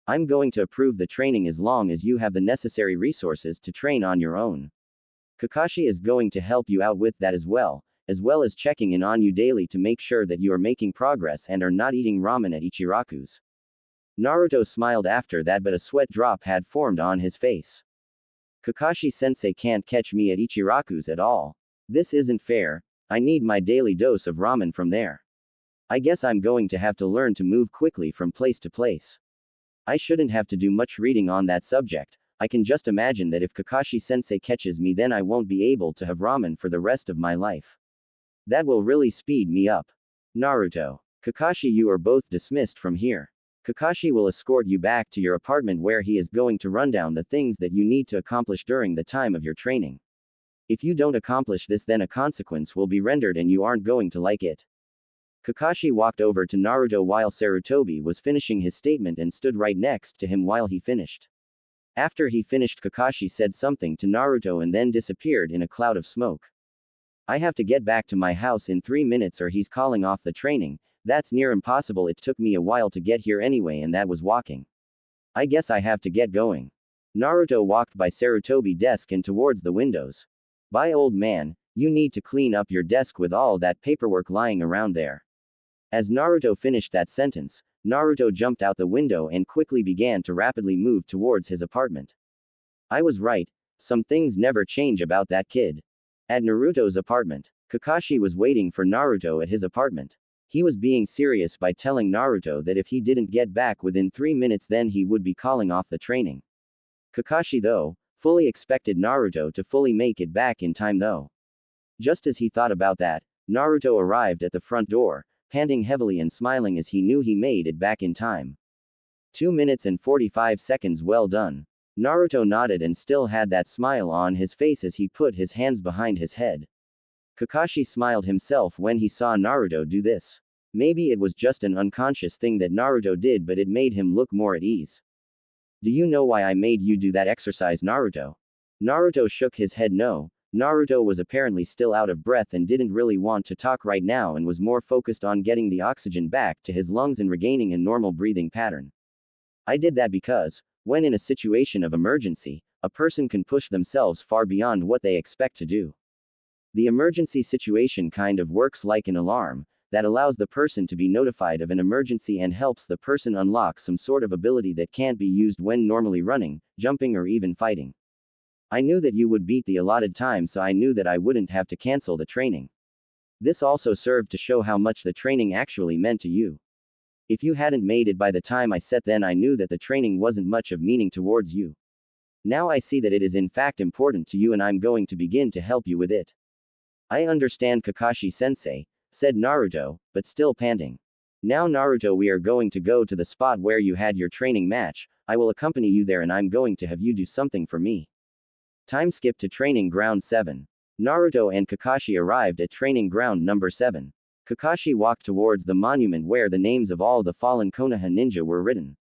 Speaker 1: I'm going to approve the training as long as you have the necessary resources to train on your own. Kakashi is going to help you out with that as well as checking in on you daily to make sure that you are making progress and are not eating ramen at Ichiraku's. Naruto smiled after that, but a sweat drop had formed on his face. Kakashi-sensei can't catch me at Ichiraku's at all. This isn't fair. I need my daily dose of ramen from there. I guess I'm going to have to learn to move quickly from place to place. I shouldn't have to do much reading on that subject. I can just imagine that if Kakashi-sensei catches me, then I won't be able to have ramen for the rest of my life. That will really speed me up. Naruto. Kakashi, you are both dismissed from here. Kakashi will escort you back to your apartment where he is going to run down the things that you need to accomplish during the time of your training. If you don't accomplish this, then a consequence will be rendered and you aren't going to like it. Kakashi walked over to Naruto while Sarutobi was finishing his statement and stood right next to him while he finished. After he finished, Kakashi said something to Naruto and then disappeared in a cloud of smoke. I have to get back to my house in 3 minutes or he's calling off the training. That's near impossible. It took me a while to get here anyway, and that was walking. I guess I have to get going. Naruto walked by Sarutobi's desk and towards the windows. Bye, old man, you need to clean up your desk with all that paperwork lying around there. As Naruto finished that sentence, Naruto jumped out the window and quickly began to rapidly move towards his apartment. I was right, some things never change about that kid. At Naruto's apartment, Kakashi was waiting for Naruto at his apartment. He was being serious by telling Naruto that if he didn't get back within 3 minutes, then he would be calling off the training. Kakashi, though, fully expected Naruto to fully make it back in time though. Just as he thought about that, Naruto arrived at the front door, panting heavily and smiling as he knew he made it back in time. 2 minutes and 45 seconds, well done. Naruto nodded and still had that smile on his face as he put his hands behind his head. Kakashi smiled himself when he saw Naruto do this. Maybe it was just an unconscious thing that Naruto did, but it made him look more at ease. Do you know why I made you do that exercise, Naruto? Naruto shook his head no. Naruto was apparently still out of breath and didn't really want to talk right now and was more focused on getting the oxygen back to his lungs and regaining a normal breathing pattern. I did that because, when in a situation of emergency, a person can push themselves far beyond what they expect to do. The emergency situation kind of works like an alarm that allows the person to be notified of an emergency and helps the person unlock some sort of ability that can't be used when normally running, jumping, or even fighting. I knew that you would beat the allotted time, so I knew that I wouldn't have to cancel the training. This also served to show how much the training actually meant to you. If you hadn't made it by the time I set, then I knew that the training wasn't much of meaning towards you. Now I see that it is in fact important to you and I'm going to begin to help you with it. I understand, Kakashi-sensei, said Naruto, but still panting. Now Naruto, we are going to go to the spot where you had your training match. I will accompany you there and I'm going to have you do something for me. Time skip to training ground 7. Naruto and Kakashi arrived at training ground number 7. Kakashi walked towards the monument where the names of all the fallen Konoha ninja were written.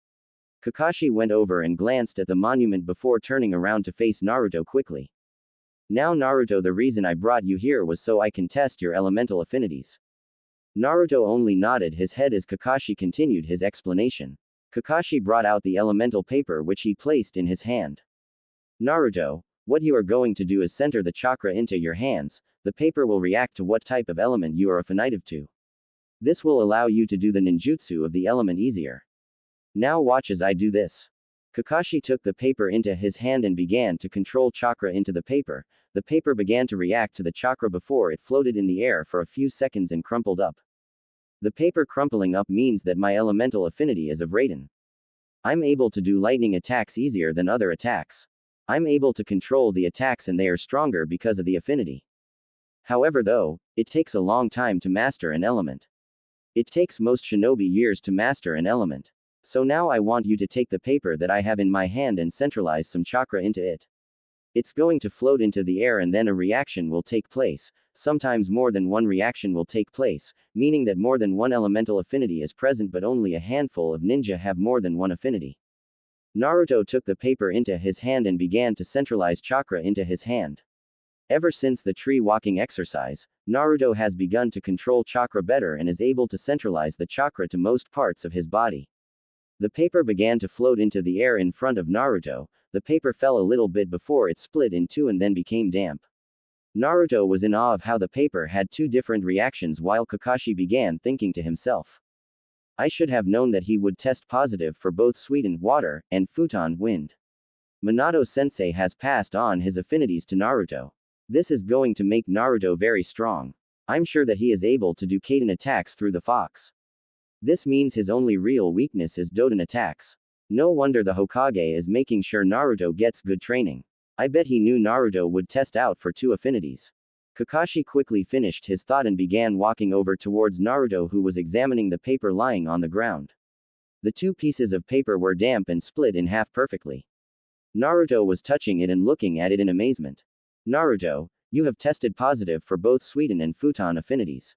Speaker 1: Kakashi went over and glanced at the monument before turning around to face Naruto quickly. Now Naruto, the reason I brought you here was so I can test your elemental affinities. Naruto only nodded his head as Kakashi continued his explanation. Kakashi brought out the elemental paper which he placed in his hand. Naruto, what you are going to do is center the chakra into your hands. The paper will react to what type of element you are affinitive to. This will allow you to do the ninjutsu of the element easier. Now watch as I do this. Kakashi took the paper into his hand and began to control chakra into the paper. The paper began to react to the chakra before it floated in the air for a few seconds and crumpled up. The paper crumpling up means that my elemental affinity is of Raiden. I'm able to do lightning attacks easier than other attacks. I'm able to control the attacks and they are stronger because of the affinity. However though, it takes a long time to master an element. It takes most shinobi years to master an element. So now I want you to take the paper that I have in my hand and centralize some chakra into it. It's going to float into the air and then a reaction will take place. Sometimes more than one reaction will take place, meaning that more than one elemental affinity is present, but only a handful of ninja have more than one affinity. Naruto took the paper into his hand and began to centralize chakra into his hand. Ever since the tree walking exercise, Naruto has begun to control chakra better and is able to centralize the chakra to most parts of his body. The paper began to float into the air in front of Naruto. The paper fell a little bit before it split in two and then became damp. Naruto was in awe of how the paper had two different reactions while Kakashi began thinking to himself. I should have known that he would test positive for both sweetened water and futon wind. Minato-sensei has passed on his affinities to Naruto. This is going to make Naruto very strong. I'm sure that he is able to do Kaden attacks through the fox. This means his only real weakness is Doden attacks. No wonder the Hokage is making sure Naruto gets good training. I bet he knew Naruto would test out for two affinities. Kakashi quickly finished his thought and began walking over towards Naruto, who was examining the paper lying on the ground. The two pieces of paper were damp and split in half perfectly. Naruto was touching it and looking at it in amazement. Naruto, you have tested positive for both Suiten and Futon affinities.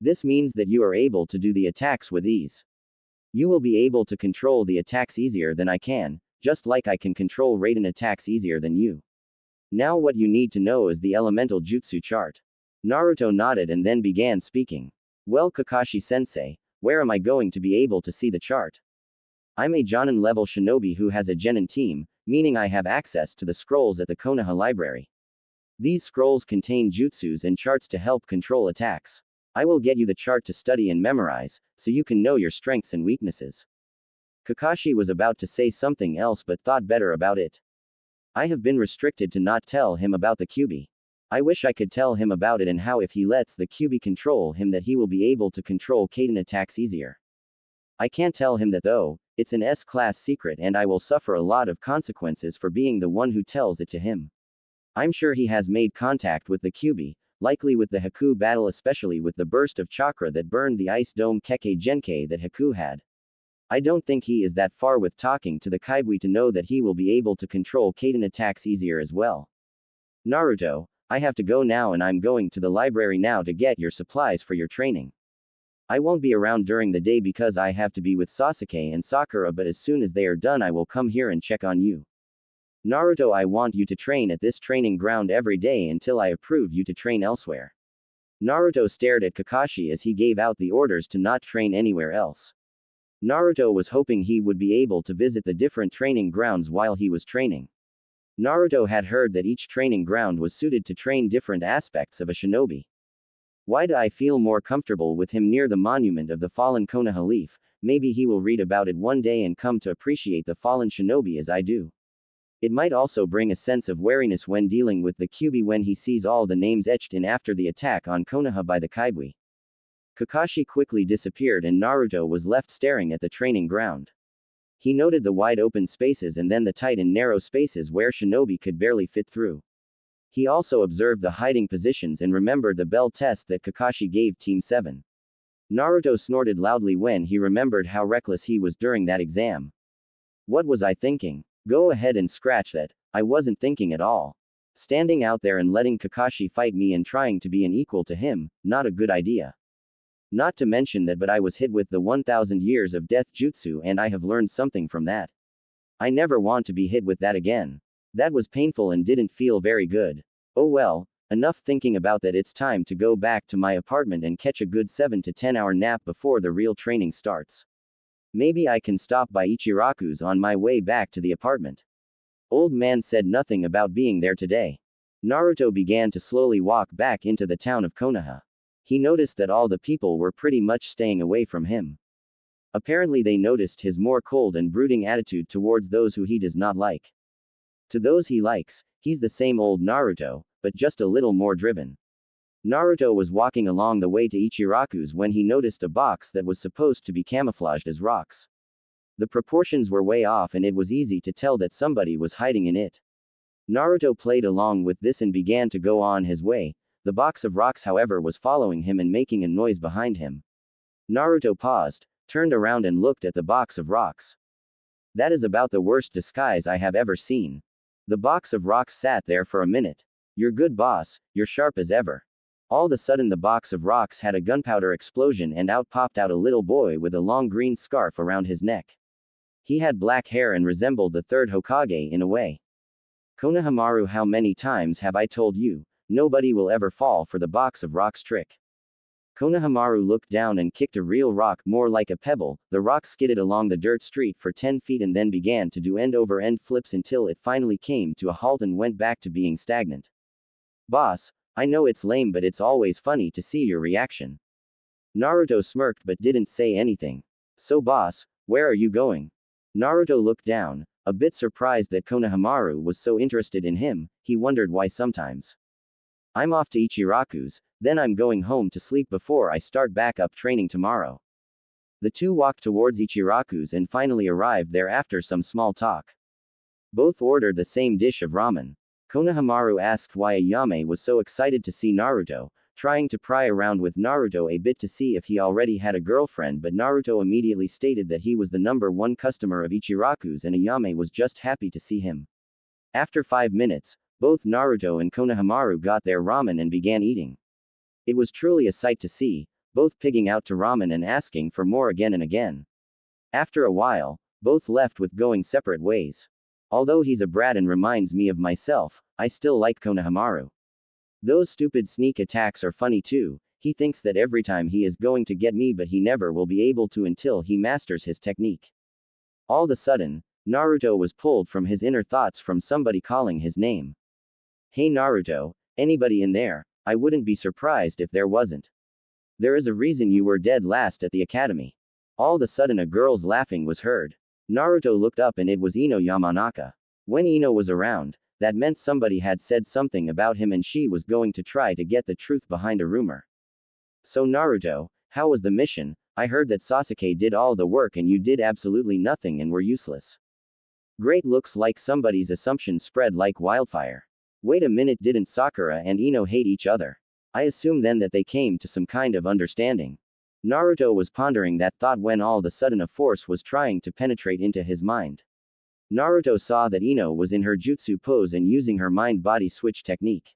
Speaker 1: This means that you are able to do the attacks with ease. You will be able to control the attacks easier than I can, just like I can control Raiden attacks easier than you. Now what you need to know is the elemental jutsu chart. Naruto nodded and then began speaking. Well, Kakashi-sensei, where am I going to be able to see the chart? I'm a Jonin level shinobi who has a genin team, meaning I have access to the scrolls at the Konoha library. These scrolls contain jutsus and charts to help control attacks. I will get you the chart to study and memorize, so you can know your strengths and weaknesses. Kakashi was about to say something else but thought better about it. I have been restricted to not tell him about the Kyuubi. I wish I could tell him about it and how if he lets the Kyuubi control him that he will be able to control Kaden attacks easier. I can't tell him that though, it's an S-class secret and I will suffer a lot of consequences for being the one who tells it to him. I'm sure he has made contact with the Kyuubi, likely with the Haku battle, especially with the burst of chakra that burned the ice dome Kekkei Genkai that Haku had. I don't think he is that far with talking to the Kyuubi to know that he will be able to control Kaden attacks easier as well. Naruto, I have to go now and I'm going to the library now to get your supplies for your training. I won't be around during the day because I have to be with Sasuke and Sakura, but as soon as they are done I will come here and check on you. Naruto, I want you to train at this training ground every day until I approve you to train elsewhere. Naruto stared at Kakashi as he gave out the orders to not train anywhere else. Naruto was hoping he would be able to visit the different training grounds while he was training. Naruto had heard that each training ground was suited to train different aspects of a shinobi. Why do I feel more comfortable with him near the monument of the fallen Konoha leaf? Maybe he will read about it one day and come to appreciate the fallen shinobi as I do. It might also bring a sense of wariness when dealing with the Kyuubi when he sees all the names etched in after the attack on Konoha by the Kyuubi. Kakashi quickly disappeared and Naruto was left staring at the training ground. He noted the wide open spaces and then the tight and narrow spaces where shinobi could barely fit through. He also observed the hiding positions and remembered the bell test that Kakashi gave Team 7. Naruto snorted loudly when he remembered how reckless he was during that exam. What was I thinking? Go ahead and scratch that. I wasn't thinking at all. Standing out there and letting Kakashi fight me and trying to be an equal to him, not a good idea. Not to mention that, but I was hit with the 1000 years of death jutsu and I have learned something from that. I never want to be hit with that again. That was painful and didn't feel very good. Oh well, enough thinking about that. It's time to go back to my apartment and catch a good 7 to 10 hour nap before the real training starts. Maybe I can stop by Ichiraku's on my way back to the apartment. Old man said nothing about being there today. Naruto began to slowly walk back into the town of Konoha. He noticed that all the people were pretty much staying away from him. Apparently they noticed his more cold and brooding attitude towards those who he does not like. To those he likes, he's the same old Naruto, but just a little more driven. Naruto was walking along the way to Ichiraku's when he noticed a box that was supposed to be camouflaged as rocks. The proportions were way off and it was easy to tell that somebody was hiding in it. Naruto played along with this and began to go on his way. The box of rocks, however, was following him and making a noise behind him. Naruto paused, turned around and looked at the box of rocks. That is about the worst disguise I have ever seen. The box of rocks sat there for a minute. You're good, boss, you're sharp as ever. All of a sudden the box of rocks had a gunpowder explosion and out popped out a little boy with a long green scarf around his neck. He had black hair and resembled the third Hokage in a way. Konohamaru, how many times have I told you, nobody will ever fall for the box of rocks trick. Konohamaru looked down and kicked a real rock, more like a pebble. The rock skidded along the dirt street for 10 feet and then began to do end-over-end flips until it finally came to a halt and went back to being stagnant. Boss, I know it's lame, but it's always funny to see your reaction. Naruto smirked but didn't say anything. So boss, where are you going? Naruto looked down, A bit surprised that Konohamaru was so interested in him, he wondered why sometimes. I'm off to Ichiraku's, then I'm going home to sleep before I start back up training tomorrow. The two walked towards Ichiraku's and finally arrived there after some small talk. Both ordered the same dish of ramen. Konohamaru asked why Ayame was so excited to see Naruto, trying to pry around with Naruto a bit to see if he already had a girlfriend, but Naruto immediately stated that he was the #1 customer of Ichiraku's and Ayame was just happy to see him. After 5 minutes, both Naruto and Konohamaru got their ramen and began eating. It was truly a sight to see, both pigging out to ramen and asking for more again and again. After a while, both left with going separate ways. Although he's a brat and reminds me of myself, I still like Konohamaru. Those stupid sneak attacks are funny too. He thinks that every time he is going to get me, but he never will be able to until he masters his technique. All of a sudden, Naruto was pulled from his inner thoughts from somebody calling his name. Hey Naruto, anybody in there? I wouldn't be surprised if there wasn't. There is a reason you were dead last at the academy. All of a sudden a girl's laughing was heard. Naruto looked up and it was Ino Yamanaka. When Ino was around, that meant somebody had said something about him and she was going to try to get the truth behind a rumor. So Naruto, how was the mission? I heard that Sasuke did all the work and you did absolutely nothing and were useless. Great, looks like somebody's assumptions spread like wildfire. Wait a minute, didn't Sakura and Ino hate each other? I assume then that they came to some kind of understanding. Naruto was pondering that thought when all of a sudden a force was trying to penetrate into his mind. Naruto saw that Ino was in her jutsu pose and using her mind-body switch technique.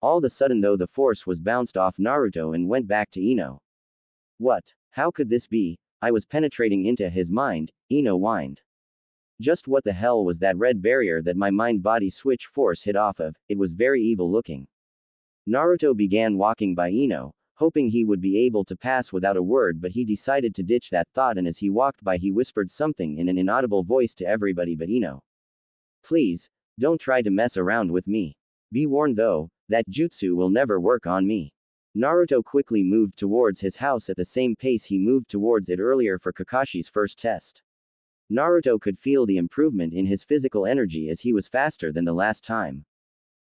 Speaker 1: All of a sudden though the force was bounced off Naruto and went back to Ino. What? How could this be? I was penetrating into his mind, Ino whined. Just what the hell was that red barrier that my mind-body switch force hit off of? It was very evil looking. Naruto began walking by Ino, hoping he would be able to pass without a word, but he decided to ditch that thought and as he walked by he whispered something in an inaudible voice to everybody but Ino. Please, don't try to mess around with me. Be warned though, that jutsu will never work on me. Naruto quickly moved towards his house at the same pace he moved towards it earlier for Kakashi's first test. Naruto could feel the improvement in his physical energy as he was faster than the last time.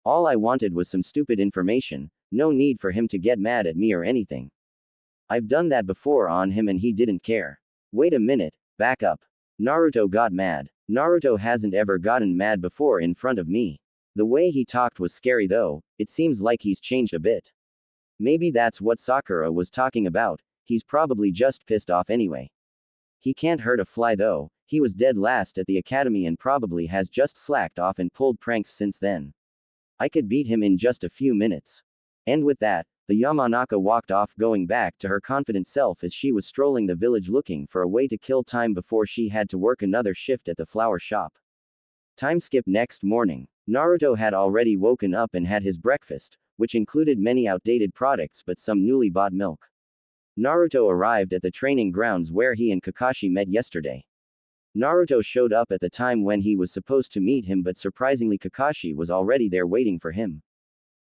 Speaker 1: All I wanted was some stupid information, no need for him to get mad at me or anything. I've done that before on him and he didn't care. Wait a minute, back up. Naruto got mad. Naruto hasn't ever gotten mad before in front of me. The way he talked was scary though, it seems like he's changed a bit. Maybe that's what Sakura was talking about, he's probably just pissed off anyway. He can't hurt a fly though, he was dead last at the academy and probably has just slacked off and pulled pranks since then. I could beat him in just a few minutes. And with that, the Yamanaka walked off going back to her confident self as she was strolling the village looking for a way to kill time before she had to work another shift at the flower shop. Time skip next morning. Naruto had already woken up and had his breakfast, which included many outdated products but some newly bought milk. Naruto arrived at the training grounds where he and Kakashi met yesterday. Naruto showed up at the time when he was supposed to meet him, but surprisingly Kakashi was already there waiting for him.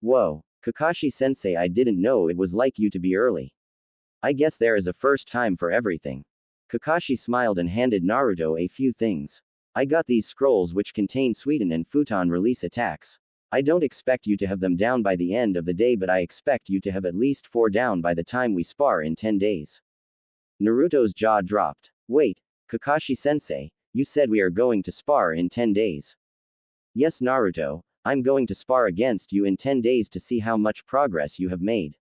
Speaker 1: Whoa, Kakashi-sensei, I didn't know it was like you to be early. I guess there is a first time for everything. Kakashi smiled and handed Naruto a few things. I got these scrolls which contain Suiten and Futon release attacks. I don't expect you to have them down by the end of the day, but I expect you to have at least 4 down by the time we spar in 10 days. Naruto's jaw dropped. Wait, Kakashi-sensei, you said we are going to spar in 10 days. Yes Naruto, I'm going to spar against you in 10 days to see how much progress you have made.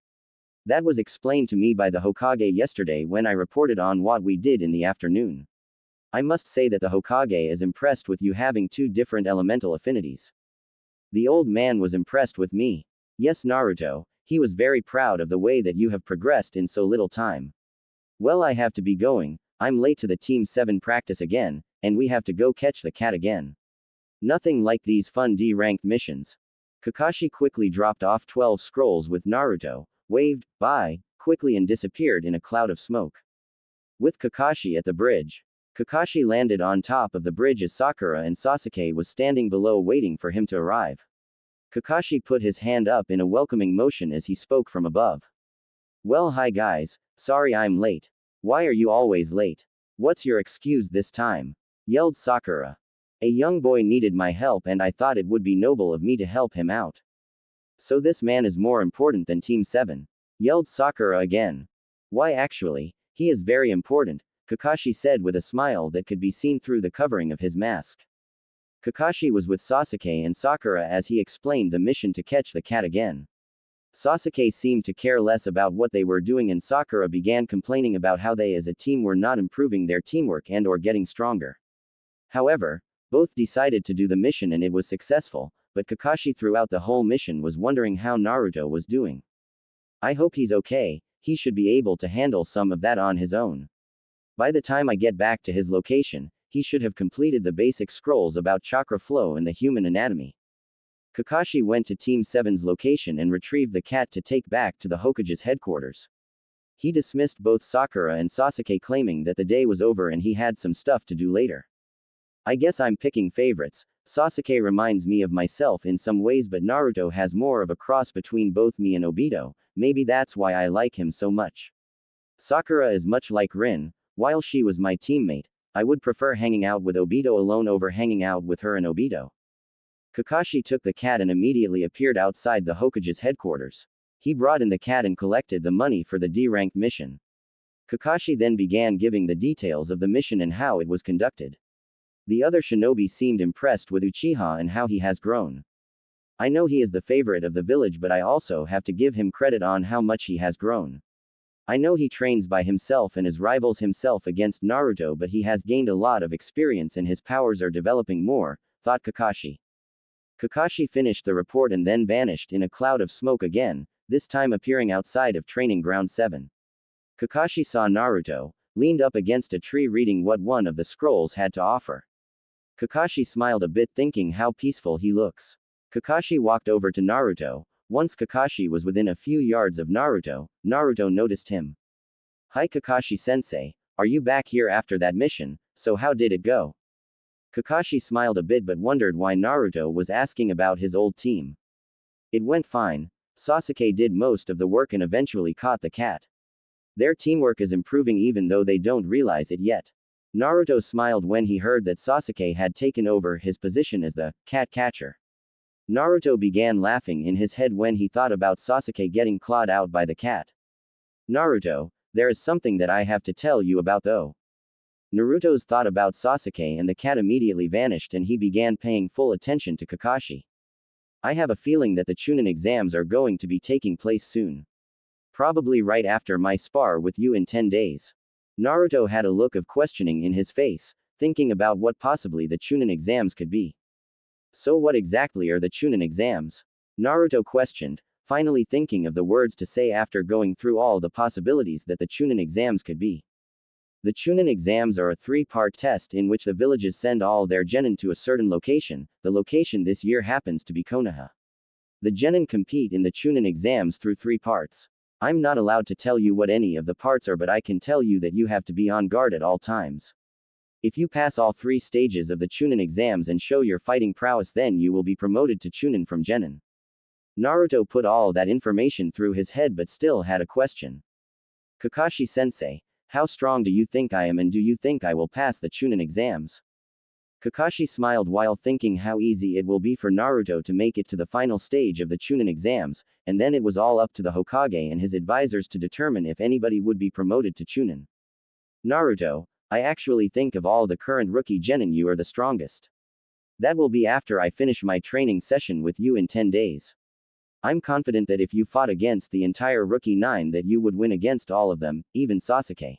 Speaker 1: That was explained to me by the Hokage yesterday when I reported on what we did in the afternoon. I must say that the Hokage is impressed with you having 2 different elemental affinities. The old man was impressed with me. Yes Naruto, he was very proud of the way that you have progressed in so little time. Well, I have to be going, I'm late to the Team 7 practice again, and we have to go catch the cat again. Nothing like these fun D-ranked missions. Kakashi quickly dropped off 12 scrolls with Naruto, waved, bye, quickly and disappeared in a cloud of smoke. With Kakashi at the bridge. Kakashi landed on top of the bridge as Sakura and Sasuke was standing below waiting for him to arrive. Kakashi put his hand up in a welcoming motion as he spoke from above. Well, hi guys, sorry I'm late. Why are you always late? What's your excuse this time? Yelled Sakura. A young boy needed my help and I thought it would be noble of me to help him out. So this man is more important than Team 7? Yelled Sakura again. Why actually, he is very important, Kakashi said with a smile that could be seen through the covering of his mask. Kakashi was with Sasuke and Sakura as he explained the mission to catch the cat again. Sasuke seemed to care less about what they were doing and Sakura began complaining about how they as a team were not improving their teamwork and or getting stronger. However, both decided to do the mission and it was successful, but Kakashi throughout the whole mission was wondering how Naruto was doing. I hope he's okay, he should be able to handle some of that on his own. By the time I get back to his location, he should have completed the basic scrolls about chakra flow and the human anatomy. Kakashi went to Team 7's location and retrieved the cat to take back to the Hokage's headquarters. He dismissed both Sakura and Sasuke claiming that the day was over and he had some stuff to do later. I guess I'm picking favorites. Sasuke reminds me of myself in some ways but Naruto has more of a cross between both me and Obito, maybe that's why I like him so much. Sakura is much like Rin, while she was my teammate, I would prefer hanging out with Obito alone over hanging out with her and Obito. Kakashi took the cat and immediately appeared outside the Hokage's headquarters. He brought in the cat and collected the money for the D-rank mission. Kakashi then began giving the details of the mission and how it was conducted. The other shinobi seemed impressed with Uchiha and how he has grown. I know he is the favorite of the village but I also have to give him credit on how much he has grown. I know he trains by himself and is rivals himself against Naruto but he has gained a lot of experience and his powers are developing more, thought Kakashi. Kakashi finished the report and then vanished in a cloud of smoke again, this time appearing outside of Training Ground 7. Kakashi saw Naruto, leaned up against a tree reading what one of the scrolls had to offer. Kakashi smiled a bit thinking how peaceful he looks. Kakashi walked over to Naruto. Once Kakashi was within a few yards of Naruto, Naruto noticed him. Hi Kakashi-sensei, are you back here after that mission, so how did it go? Kakashi smiled a bit but wondered why Naruto was asking about his old team. It went fine. Sasuke did most of the work and eventually caught the cat. Their teamwork is improving even though they don't realize it yet. Naruto smiled when he heard that Sasuke had taken over his position as the cat catcher. Naruto began laughing in his head when he thought about Sasuke getting clawed out by the cat. Naruto, there is something that I have to tell you about though. Naruto's thought about Sasuke and the cat immediately vanished and he began paying full attention to Kakashi. I have a feeling that the Chunin exams are going to be taking place soon. Probably right after my spar with you in 10 days. Naruto had a look of questioning in his face, thinking about what possibly the Chunin exams could be. So what exactly are the Chunin exams? Naruto questioned, finally thinking of the words to say after going through all the possibilities that the Chunin exams could be. The Chunin exams are a 3-part test in which the villages send all their genin to a certain location. The location this year happens to be Konoha. The genin compete in the Chunin exams through 3 parts. I'm not allowed to tell you what any of the parts are but I can tell you that you have to be on guard at all times. If you pass all 3 stages of the Chunin exams and show your fighting prowess then you will be promoted to Chunin from genin. Naruto put all that information through his head but still had a question. Kakashi-sensei, how strong do you think I am and do you think I will pass the Chunin exams? Kakashi smiled while thinking how easy it will be for Naruto to make it to the final stage of the Chunin exams, and then it was all up to the Hokage and his advisors to determine if anybody would be promoted to Chunin. Naruto, I actually think of all the current rookie genin you are the strongest. That will be after I finish my training session with you in 10 days. I'm confident that if you fought against the entire rookie 9 that you would win against all of them, even Sasuke.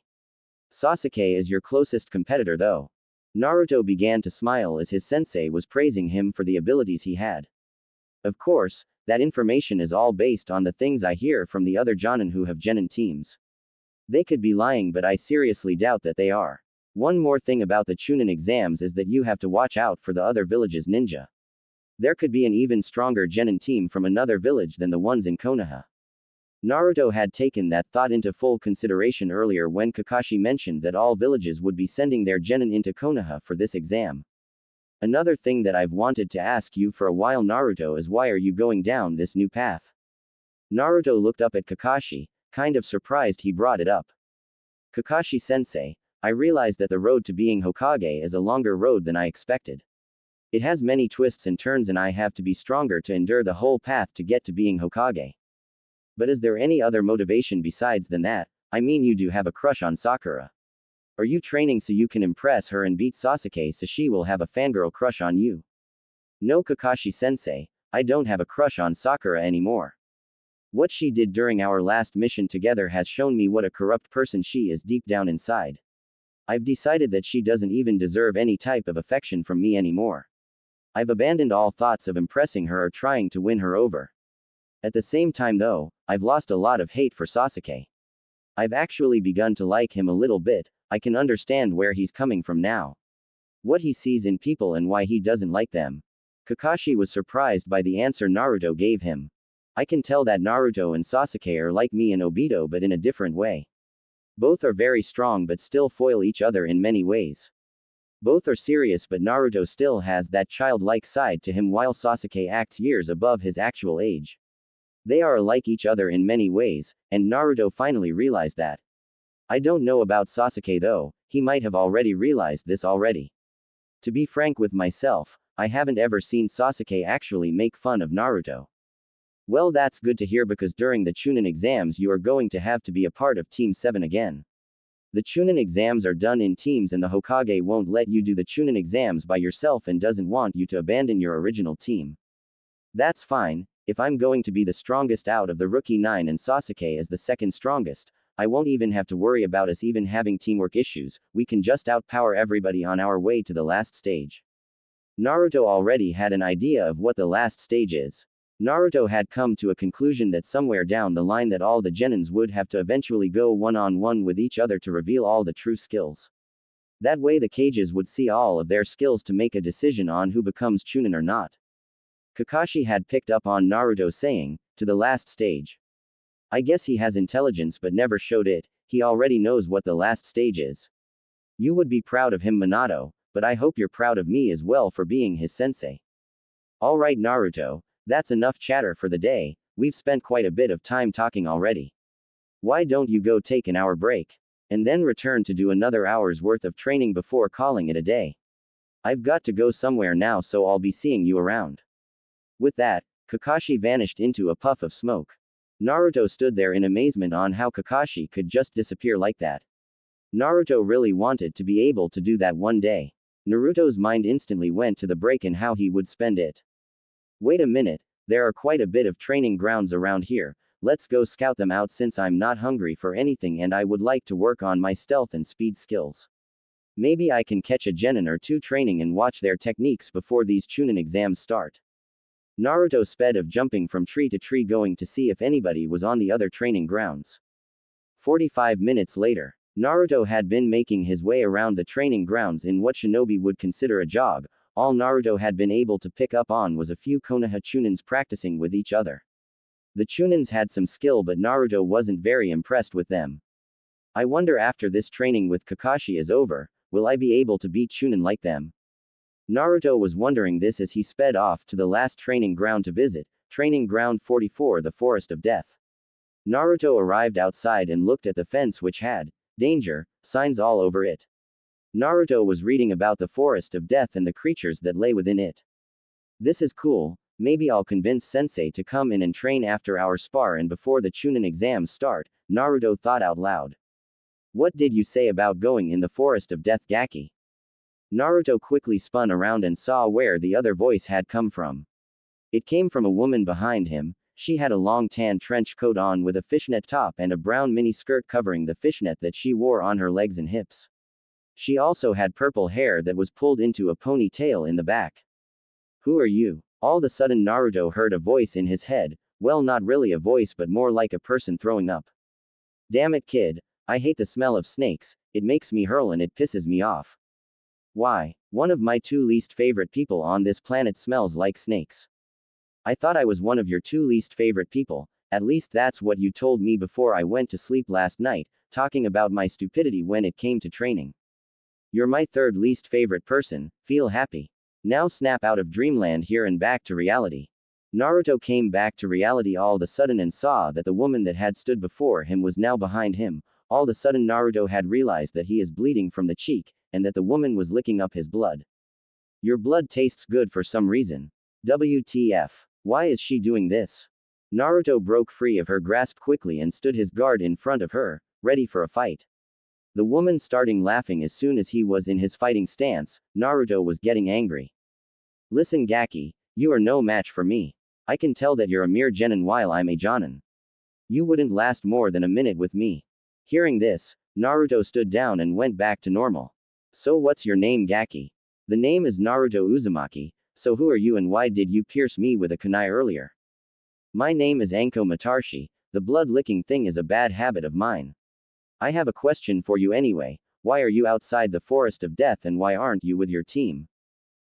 Speaker 1: Sasuke is your closest competitor though. Naruto began to smile as his sensei was praising him for the abilities he had. Of course, that information is all based on the things I hear from the other Jonin who have genin teams. They could be lying but I seriously doubt that they are. One more thing about the Chunin exams is that you have to watch out for the other villages ninja. There could be an even stronger genin team from another village than the ones in Konoha. Naruto had taken that thought into full consideration earlier when Kakashi mentioned that all villages would be sending their genin into Konoha for this exam. Another thing that I've wanted to ask you for a while Naruto is why are you going down this new path? Naruto looked up at Kakashi, kind of surprised he brought it up. Kakashi-sensei, I realized that the road to being Hokage is a longer road than I expected. It has many twists and turns and I have to be stronger to endure the whole path to get to being Hokage. But is there any other motivation besides than that? I mean, you do have a crush on Sakura. Are you training so you can impress her and beat Sasuke so she will have a fangirl crush on you? No, Kakashi-sensei, I don't have a crush on Sakura anymore. What she did during our last mission together has shown me what a corrupt person she is deep down inside. I've decided that she doesn't even deserve any type of affection from me anymore. I've abandoned all thoughts of impressing her or trying to win her over. At the same time though, I've lost a lot of hate for Sasuke. I've actually begun to like him a little bit. I can understand where he's coming from now. What he sees in people and why he doesn't like them. Kakashi was surprised by the answer Naruto gave him. I can tell that Naruto and Sasuke are like me and Obito but in a different way. Both are very strong but still foil each other in many ways. Both are serious but Naruto still has that childlike side to him while Sasuke acts years above his actual age. They are alike each other in many ways, and Naruto finally realized that. I don't know about Sasuke though, he might have already realized this already. To be frank with myself, I haven't ever seen Sasuke actually make fun of Naruto. Well, that's good to hear because during the Chunin exams you are going to have to be a part of Team 7 again. The Chunin exams are done in teams and the Hokage won't let you do the Chunin exams by yourself and doesn't want you to abandon your original team. That's fine. If I'm going to be the strongest out of the rookie 9 and Sasuke is the second strongest, I won't even have to worry about us even having teamwork issues, we can just outpower everybody on our way to the last stage. Naruto already had an idea of what the last stage is. Naruto had come to a conclusion that somewhere down the line that all the genins would have to eventually go one-on-one with each other to reveal all the true skills. That way the cages would see all of their skills to make a decision on who becomes Chunin or not. Kakashi had picked up on Naruto saying, to the last stage. I guess he has intelligence but never showed it, he already knows what the last stage is. You would be proud of him, Minato, but I hope you're proud of me as well for being his sensei. Alright Naruto, that's enough chatter for the day, we've spent quite a bit of time talking already. Why don't you go take an hour break? And then return to do another hour's worth of training before calling it a day. I've got to go somewhere now so I'll be seeing you around. With that, Kakashi vanished into a puff of smoke. Naruto stood there in amazement on how Kakashi could just disappear like that. Naruto really wanted to be able to do that one day. Naruto's mind instantly went to the break and how he would spend it. Wait a minute, there are quite a bit of training grounds around here, let's go scout them out since I'm not hungry for anything and I would like to work on my stealth and speed skills. Maybe I can catch a genin or two training and watch their techniques before these Chunin exams start. Naruto sped of jumping from tree to tree going to see if anybody was on the other training grounds. 45 minutes later, Naruto had been making his way around the training grounds in what shinobi would consider a jog. All Naruto had been able to pick up on was a few Konoha Chunins practicing with each other. The Chunins had some skill but Naruto wasn't very impressed with them. I wonder after this training with Kakashi is over, will I be able to beat Chunin like them? Naruto was wondering this as he sped off to the last training ground to visit, Training Ground 44, the Forest of Death. Naruto arrived outside and looked at the fence which had danger signs all over it. Naruto was reading about the Forest of Death and the creatures that lay within it. This is cool, maybe I'll convince Sensei to come in and train after our spar and before the Chunin exams start, Naruto thought out loud. What did you say about going in the Forest of Death, Gaki? Naruto quickly spun around and saw where the other voice had come from. It came from a woman behind him. She had a long tan trench coat on with a fishnet top and a brown mini skirt covering the fishnet that she wore on her legs and hips. She also had purple hair that was pulled into a ponytail in the back. Who are you? All of a sudden Naruto heard a voice in his head, well, not really a voice but more like a person throwing up. Damn it, kid, I hate the smell of snakes, it makes me hurl and it pisses me off. Why? One of my two least favorite people on this planet smells like snakes. I thought I was one of your two least favorite people, at least that's what you told me before I went to sleep last night, talking about my stupidity when it came to training. You're my third least favorite person, feel happy. Now snap out of dreamland here and back to reality. Naruto came back to reality all of a sudden and saw that the woman that had stood before him was now behind him. All of a sudden Naruto had realized that he is bleeding from the cheek, and that the woman was licking up his blood. Your blood tastes good for some reason. WTF. Why is she doing this? Naruto broke free of her grasp quickly and stood his guard in front of her, ready for a fight. The woman starting laughing as soon as he was in his fighting stance. Naruto was getting angry. Listen Gaki, you are no match for me. I can tell that you're a mere genin while I'm a jonin. You wouldn't last more than a minute with me. Hearing this, Naruto stood down and went back to normal. So what's your name Gaki? The name is Naruto Uzumaki, so who are you and why did you pierce me with a kunai earlier? My name is Anko Matarshi, the blood-licking thing is a bad habit of mine. I have a question for you anyway, why are you outside the forest of death and why aren't you with your team?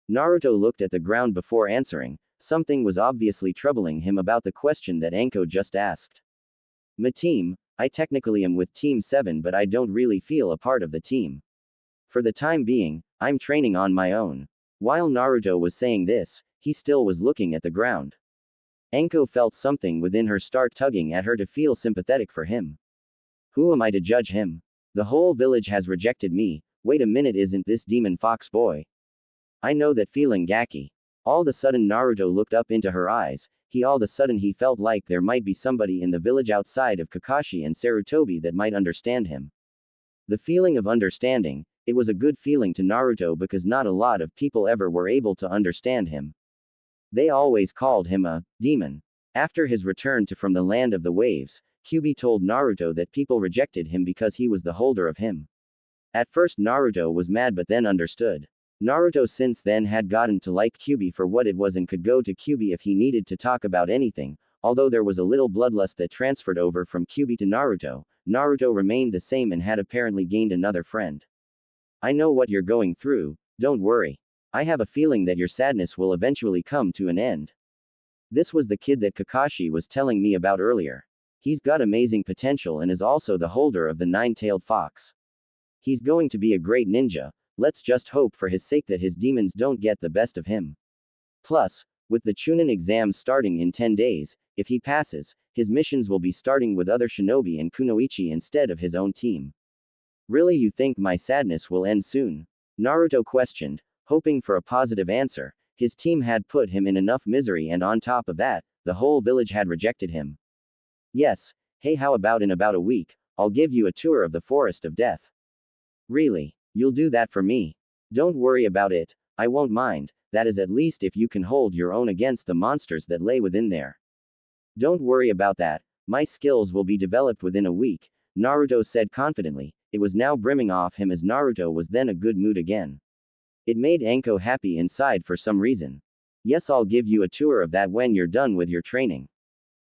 Speaker 1: Naruto looked at the ground before answering, something was obviously troubling him about the question that Anko just asked. My team, I technically am with Team 7 but I don't really feel a part of the team. For the time being, I'm training on my own. While Naruto was saying this, he still was looking at the ground. Anko felt something within her start tugging at her to feel sympathetic for him. Who am I to judge him? The whole village has rejected me, wait a minute isn't this demon fox boy? I know that feeling Gaki. All of a sudden Naruto looked up into her eyes, all of a sudden he felt like there might be somebody in the village outside of Kakashi and Sarutobi that might understand him. The feeling of understanding, it was a good feeling to Naruto because not a lot of people ever were able to understand him. They always called him a demon. After his return from the land of the waves, Kyuubi told Naruto that people rejected him because he was the holder of him. At first Naruto was mad but then understood. Naruto since then had gotten to like Kyuubi for what it was and could go to Kyuubi if he needed to talk about anything, although there was a little bloodlust that transferred over from Kyuubi to Naruto, Naruto remained the same and had apparently gained another friend. I know what you're going through, don't worry. I have a feeling that your sadness will eventually come to an end. This was the kid that Kakashi was telling me about earlier. He's got amazing potential and is also the holder of the nine-tailed fox. He's going to be a great ninja, let's just hope for his sake that his demons don't get the best of him. Plus, with the Chunin exam starting in 10 days, if he passes, his missions will be starting with other shinobi and kunoichi instead of his own team. Really you think my sadness will end soon? Naruto questioned, hoping for a positive answer. His team had put him in enough misery and on top of that, the whole village had rejected him. Yes, hey how about in about a week, I'll give you a tour of the forest of death. Really? You'll do that for me? Don't worry about it, I won't mind, that is at least if you can hold your own against the monsters that lay within there. Don't worry about that, my skills will be developed within a week, Naruto said confidently. It was now brimming off him as Naruto was then a good mood again. It made Anko happy inside for some reason. Yes, I'll give you a tour of that when you're done with your training.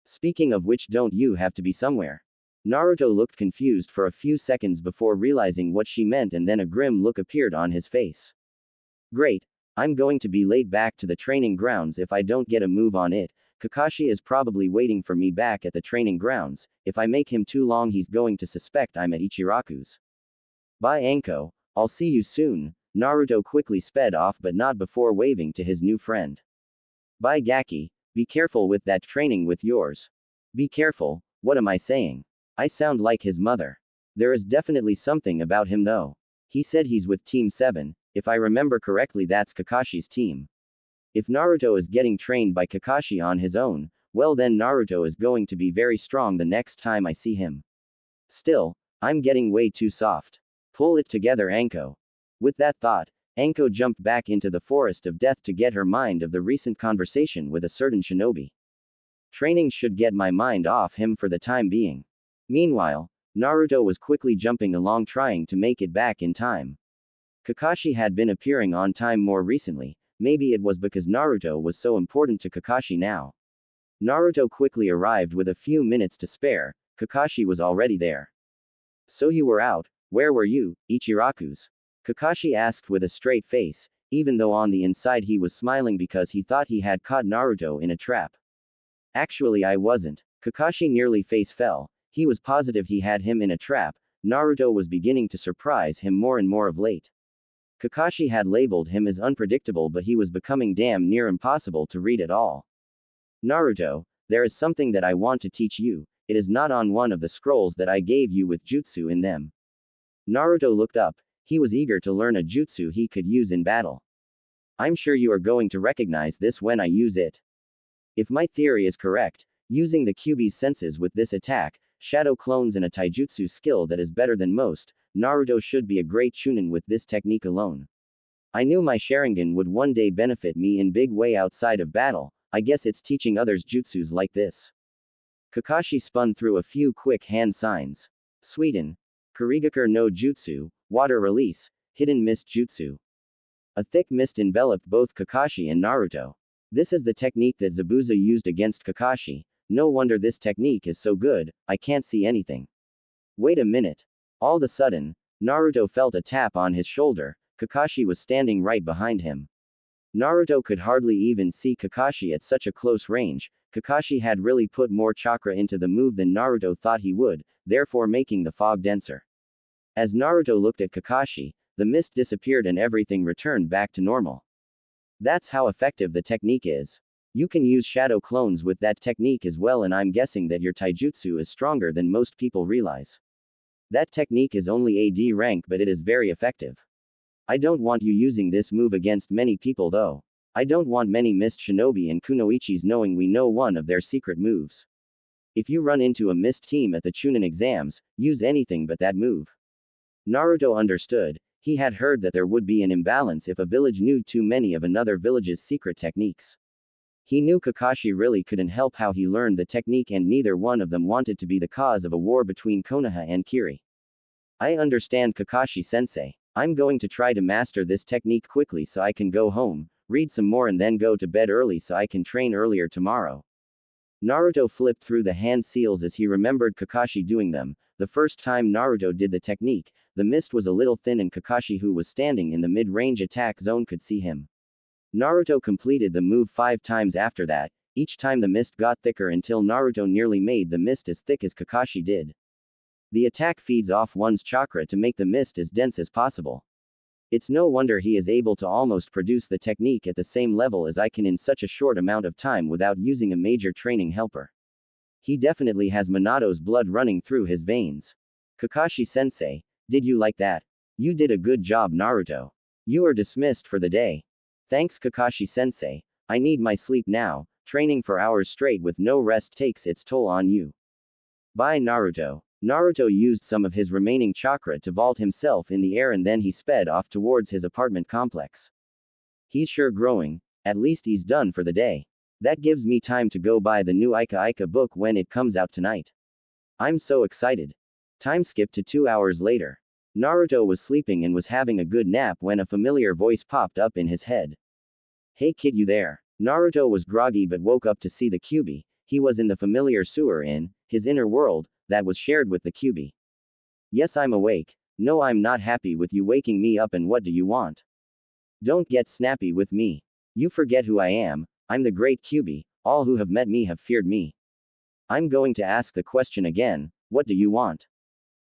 Speaker 1: Speaking of which, don't you have to be somewhere? Naruto looked confused for a few seconds before realizing what she meant and then a grim look appeared on his face. Great. I'm going to be late back to the training grounds if I don't get a move on it. Kakashi is probably waiting for me back at the training grounds. If I make him too long he's going to suspect I'm at Ichiraku's. Bye Anko, I'll see you soon. Naruto quickly sped off but not before waving to his new friend. Bye Gaki, be careful with that training with yours. Be careful, what am I saying? I sound like his mother. There is definitely something about him though. He said he's with Team 7, if I remember correctly that's Kakashi's team. If Naruto is getting trained by Kakashi on his own, well then Naruto is going to be very strong the next time I see him. Still, I'm getting way too soft. Pull it together Anko. With that thought, Anko jumped back into the forest of death to get her mind of the recent conversation with a certain shinobi. Training should get my mind off him for the time being. Meanwhile, Naruto was quickly jumping along trying to make it back in time. Kakashi had been appearing on time more recently, maybe it was because Naruto was so important to Kakashi now. Naruto quickly arrived with a few minutes to spare, Kakashi was already there. So you were out, where were you, Ichiraku's? Kakashi asked with a straight face, even though on the inside he was smiling because he thought he had caught Naruto in a trap. Actually I wasn't. Kakashi nearly face fell, he was positive he had him in a trap. Naruto was beginning to surprise him more and more of late. Kakashi had labeled him as unpredictable but he was becoming damn near impossible to read at all. Naruto, there is something that I want to teach you, it is not on one of the scrolls that I gave you with jutsu in them. Naruto looked up, he was eager to learn a jutsu he could use in battle. I'm sure you are going to recognize this when I use it. If my theory is correct, using the Kyuubi's senses with this attack, shadow clones and a taijutsu skill that is better than most, Naruto should be a great Chunin with this technique alone. I knew my Sharingan would one day benefit me in big way outside of battle. I guess it's teaching others jutsus like this. Kakashi spun through a few quick hand signs. Sweden. Kurigakur no Jutsu, water release, hidden mist jutsu. A thick mist enveloped both Kakashi and Naruto. This is the technique that Zabuza used against Kakashi. No wonder this technique is so good, I can't see anything. Wait a minute. All of a sudden, Naruto felt a tap on his shoulder. Kakashi was standing right behind him. Naruto could hardly even see Kakashi at such a close range. Kakashi had really put more chakra into the move than Naruto thought he would, therefore making the fog denser. As Naruto looked at Kakashi, the mist disappeared and everything returned back to normal. That's how effective the technique is. You can use shadow clones with that technique as well, and I'm guessing that your taijutsu is stronger than most people realize. That technique is only AD rank, but it is very effective. I don't want you using this move against many people though. I don't want many mist shinobi and kunoichis knowing we know one of their secret moves. If you run into a mist team at the Chunin exams, use anything but that move. Naruto understood. He had heard that there would be an imbalance if a village knew too many of another village's secret techniques. He knew Kakashi really couldn't help how he learned the technique, and neither one of them wanted to be the cause of a war between Konoha and Kiri. I understand, Kakashi-sensei. I'm going to try to master this technique quickly so I can go home, read some more and then go to bed early so I can train earlier tomorrow. Naruto flipped through the hand seals as he remembered Kakashi doing them. The first time Naruto did the technique, the mist was a little thin and Kakashi, who was standing in the mid-range attack zone, could see him. Naruto completed the move 5 times after that. Each time the mist got thicker until Naruto nearly made the mist as thick as Kakashi did. The attack feeds off one's chakra to make the mist as dense as possible. It's no wonder he is able to almost produce the technique at the same level as I can in such a short amount of time without using a major training helper. He definitely has Minato's blood running through his veins. Kakashi-sensei, did you like that? You did a good job, Naruto. You are dismissed for the day. Thanks, Kakashi-sensei. I need my sleep now. Training for hours straight with no rest takes its toll on you. Bye, Naruto. Naruto used some of his remaining chakra to vault himself in the air and then he sped off towards his apartment complex. He's sure growing. At least he's done for the day. That gives me time to go buy the new Ika Ika book when it comes out tonight. I'm so excited. Time skip to 2 hours later. Naruto was sleeping and was having a good nap when a familiar voice popped up in his head. Hey kid, you there? Naruto was groggy but woke up to see the Kyuubi. He was in the familiar sewer in his inner world that was shared with the Kyuubi. Yes, I'm awake. No, I'm not happy with you waking me up, and what do you want? Don't get snappy with me. You forget who I am. I'm the great Kyuubi. All who have met me have feared me. I'm going to ask the question again. What do you want?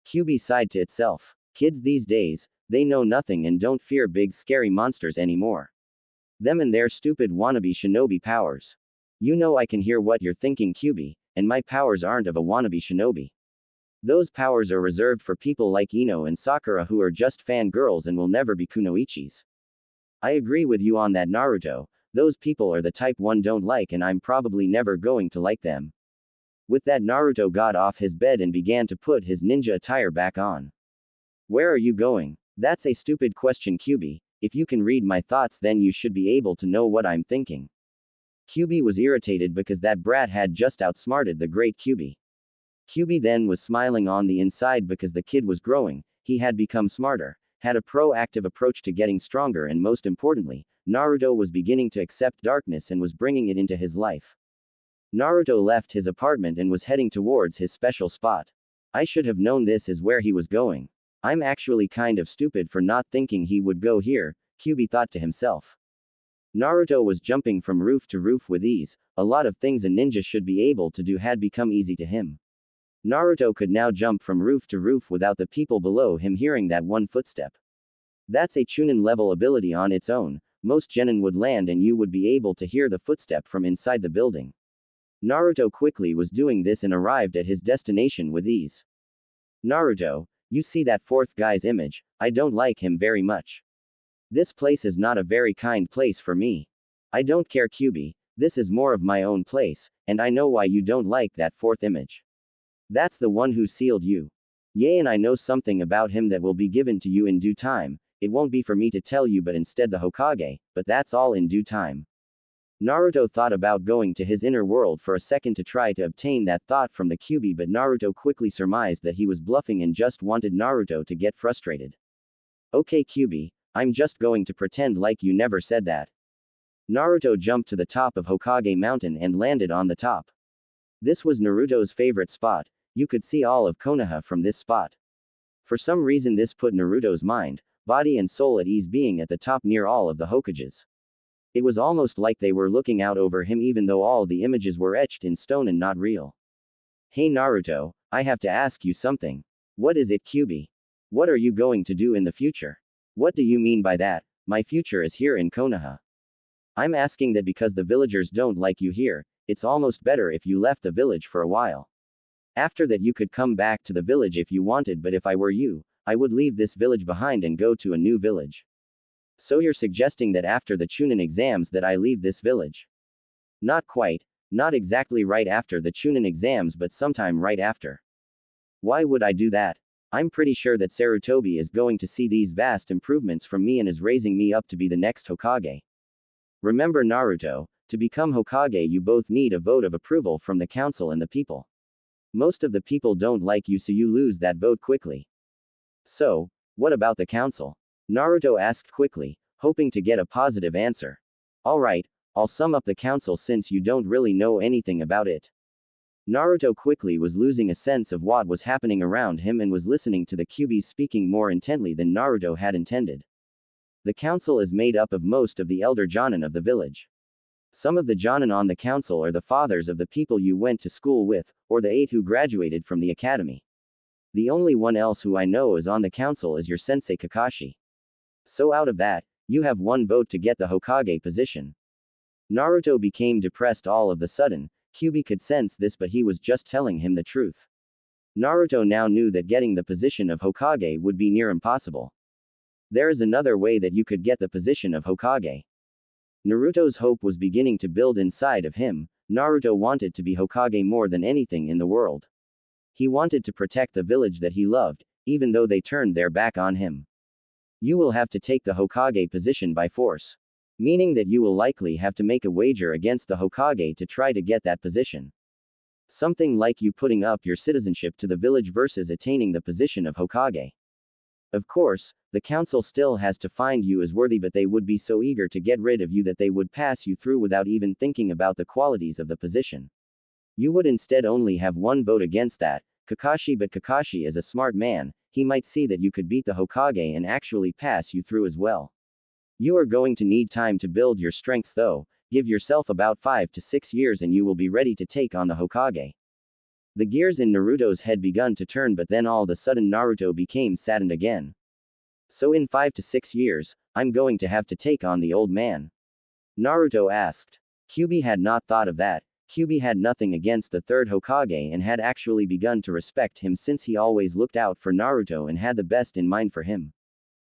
Speaker 1: Kyuubi sighed to itself. Kids these days, they know nothing and don't fear big scary monsters anymore. Them and their stupid wannabe shinobi powers. You know I can hear what you're thinking, Kyuubi, and my powers aren't of a wannabe shinobi. Those powers are reserved for people like Ino and Sakura who are just fangirls and will never be kunoichis. I agree with you on that, Naruto. Those people are the type one don't like and I'm probably never going to like them. With that, Naruto got off his bed and began to put his ninja attire back on. Where are you going? That's a stupid question, Kyuubi. If you can read my thoughts then you should be able to know what I'm thinking. Kyuubi was irritated because that brat had just outsmarted the great Kyuubi. Kyuubi then was smiling on the inside because the kid was growing, he had become smarter, had a proactive approach to getting stronger, and most importantly, Naruto was beginning to accept darkness and was bringing it into his life. Naruto left his apartment and was heading towards his special spot. I should have known this is where he was going. I'm actually kind of stupid for not thinking he would go here, Kyuubi thought to himself. Naruto was jumping from roof to roof with ease. A lot of things a ninja should be able to do had become easy to him. Naruto could now jump from roof to roof without the people below him hearing that one footstep. That's a Chunin level ability on its own. Most genin would land and you would be able to hear the footstep from inside the building. Naruto quickly was doing this and arrived at his destination with ease. Naruto, you see that fourth guy's image? I don't like him very much. This place is not a very kind place for me. I don't care, Kyubi. This is more of my own place, and I know why you don't like that fourth image. That's the one who sealed you. Yay, and I know something about him that will be given to you in due time. It won't be for me to tell you but instead the Hokage, but that's all in due time. Naruto thought about going to his inner world for a second to try to obtain that thought from the Kyubi, but Naruto quickly surmised that he was bluffing and just wanted Naruto to get frustrated. Okay, Kyubi, I'm just going to pretend like you never said that. Naruto jumped to the top of Hokage Mountain and landed on the top. This was Naruto's favorite spot. You could see all of Konoha from this spot. For some reason this put Naruto's mind, body and soul at ease being at the top near all of the Hokages. It was almost like they were looking out over him even though all the images were etched in stone and not real. Hey Naruto, I have to ask you something. What is it, Kyubi? What are you going to do in the future? What do you mean by that? My future is here in Konoha. I'm asking that because the villagers don't like you here, it's almost better if you left the village for a while. After that you could come back to the village if you wanted, but if I were you, I would leave this village behind and go to a new village. So you're suggesting that after the Chunin exams that I leave this village? Not quite, not exactly right after the Chunin exams but sometime right after. Why would I do that? I'm pretty sure that Sarutobi is going to see these vast improvements from me and is raising me up to be the next Hokage. Remember Naruto, to become Hokage you both need a vote of approval from the council and the people. Most of the people don't like you so you lose that vote quickly. So, what about the council? Naruto asked quickly, hoping to get a positive answer. Alright, I'll sum up the council since you don't really know anything about it. Naruto quickly was losing a sense of what was happening around him and was listening to the Kyubi speaking more intently than Naruto had intended. The council is made up of most of the elder Jonin of the village. Some of the Jonin on the council are the fathers of the people you went to school with, or the 8 who graduated from the academy. The only one else who I know is on the council is your sensei Kakashi. So out of that, you have 1 vote to get the Hokage position. Naruto became depressed all of the sudden. Kyubi could sense this but he was just telling him the truth. Naruto now knew that getting the position of Hokage would be near impossible. There is another way that you could get the position of Hokage. Naruto's hope was beginning to build inside of him. Naruto wanted to be Hokage more than anything in the world. He wanted to protect the village that he loved, even though they turned their back on him. You will have to take the Hokage position by force. Meaning that you will likely have to make a wager against the Hokage to try to get that position. Something like you putting up your citizenship to the village versus attaining the position of Hokage. Of course, the council still has to find you as worthy, but they would be so eager to get rid of you that they would pass you through without even thinking about the qualities of the position. You would instead only have 1 vote against that, Kakashi, but Kakashi is a smart man, he might see that you could beat the Hokage and actually pass you through as well. You are going to need time to build your strengths though, give yourself about 5 to 6 years and you will be ready to take on the Hokage. The gears in Naruto's head begun to turn, but then all of a sudden Naruto became saddened again. So in 5 to 6 years, I'm going to have to take on the old man? Naruto asked. Kyubi had not thought of that. Kyubi had nothing against the 3rd Hokage and had actually begun to respect him since he always looked out for Naruto and had the best in mind for him.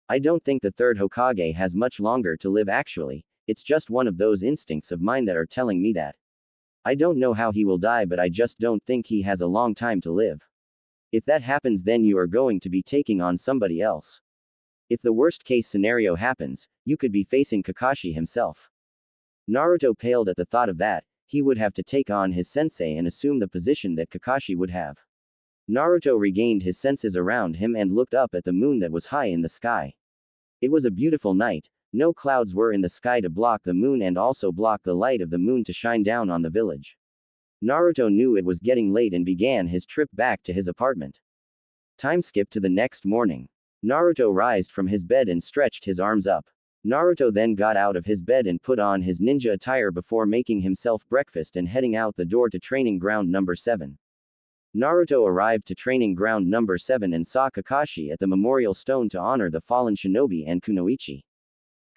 Speaker 1: I don't think the 3rd Hokage has much longer to live actually, it's just one of those instincts of mine that are telling me that. I don't know how he will die, but I just don't think he has a long time to live. If that happens then you are going to be taking on somebody else. If the worst case scenario happens, you could be facing Kakashi himself. Naruto paled at the thought of that. He would have to take on his sensei and assume the position that Kakashi would have. Naruto regained his senses around him and looked up at the moon that was high in the sky. It was a beautiful night. No clouds were in the sky to block the moon and also block the light of the moon to shine down on the village. Naruto knew it was getting late and began his trip back to his apartment. Time skip to the next morning. Naruto rised from his bed and stretched his arms up. Naruto then got out of his bed and put on his ninja attire before making himself breakfast and heading out the door to training ground number 7. Naruto arrived to training ground number 7 and saw Kakashi at the memorial stone to honor the fallen shinobi and kunoichi.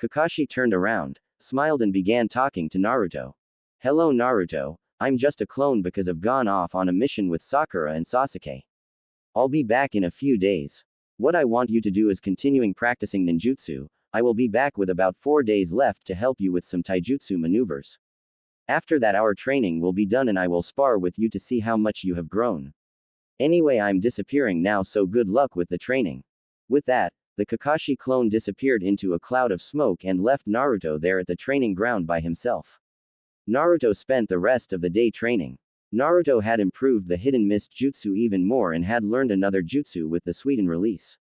Speaker 1: Kakashi turned around, smiled and began talking to Naruto. Hello Naruto, I'm just a clone because I've gone off on a mission with Sakura and Sasuke. I'll be back in a few days. What I want you to do is continuing practicing ninjutsu. I will be back with about 4 days left to help you with some taijutsu maneuvers. After that our training will be done and I will spar with you to see how much you have grown. Anyway, I'm disappearing now, so good luck with the training. With that, the Kakashi clone disappeared into a cloud of smoke and left Naruto there at the training ground by himself. Naruto spent the rest of the day training. Naruto had improved the hidden mist jutsu even more and had learned another jutsu with the Suiten release.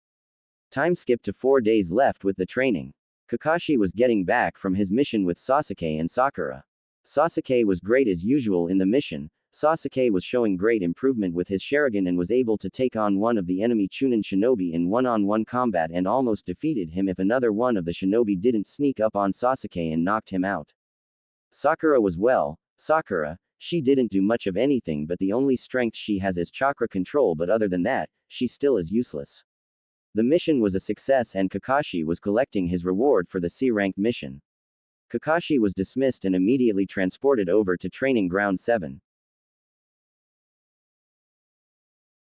Speaker 1: Time skipped to 4 days left with the training. Kakashi was getting back from his mission with Sasuke and Sakura. Sasuke was great as usual in the mission. Sasuke was showing great improvement with his Sharingan and was able to take on one of the enemy Chunin shinobi in one-on-one combat and almost defeated him if another one of the shinobi didn't sneak up on Sasuke and knocked him out. Sakura was well. Sakura, she didn't do much of anything, but the only strength she has is chakra control, but other than that, she still is useless. The mission was a success and Kakashi was collecting his reward for the C-rank mission. Kakashi was dismissed and immediately transported over to Training Ground 7.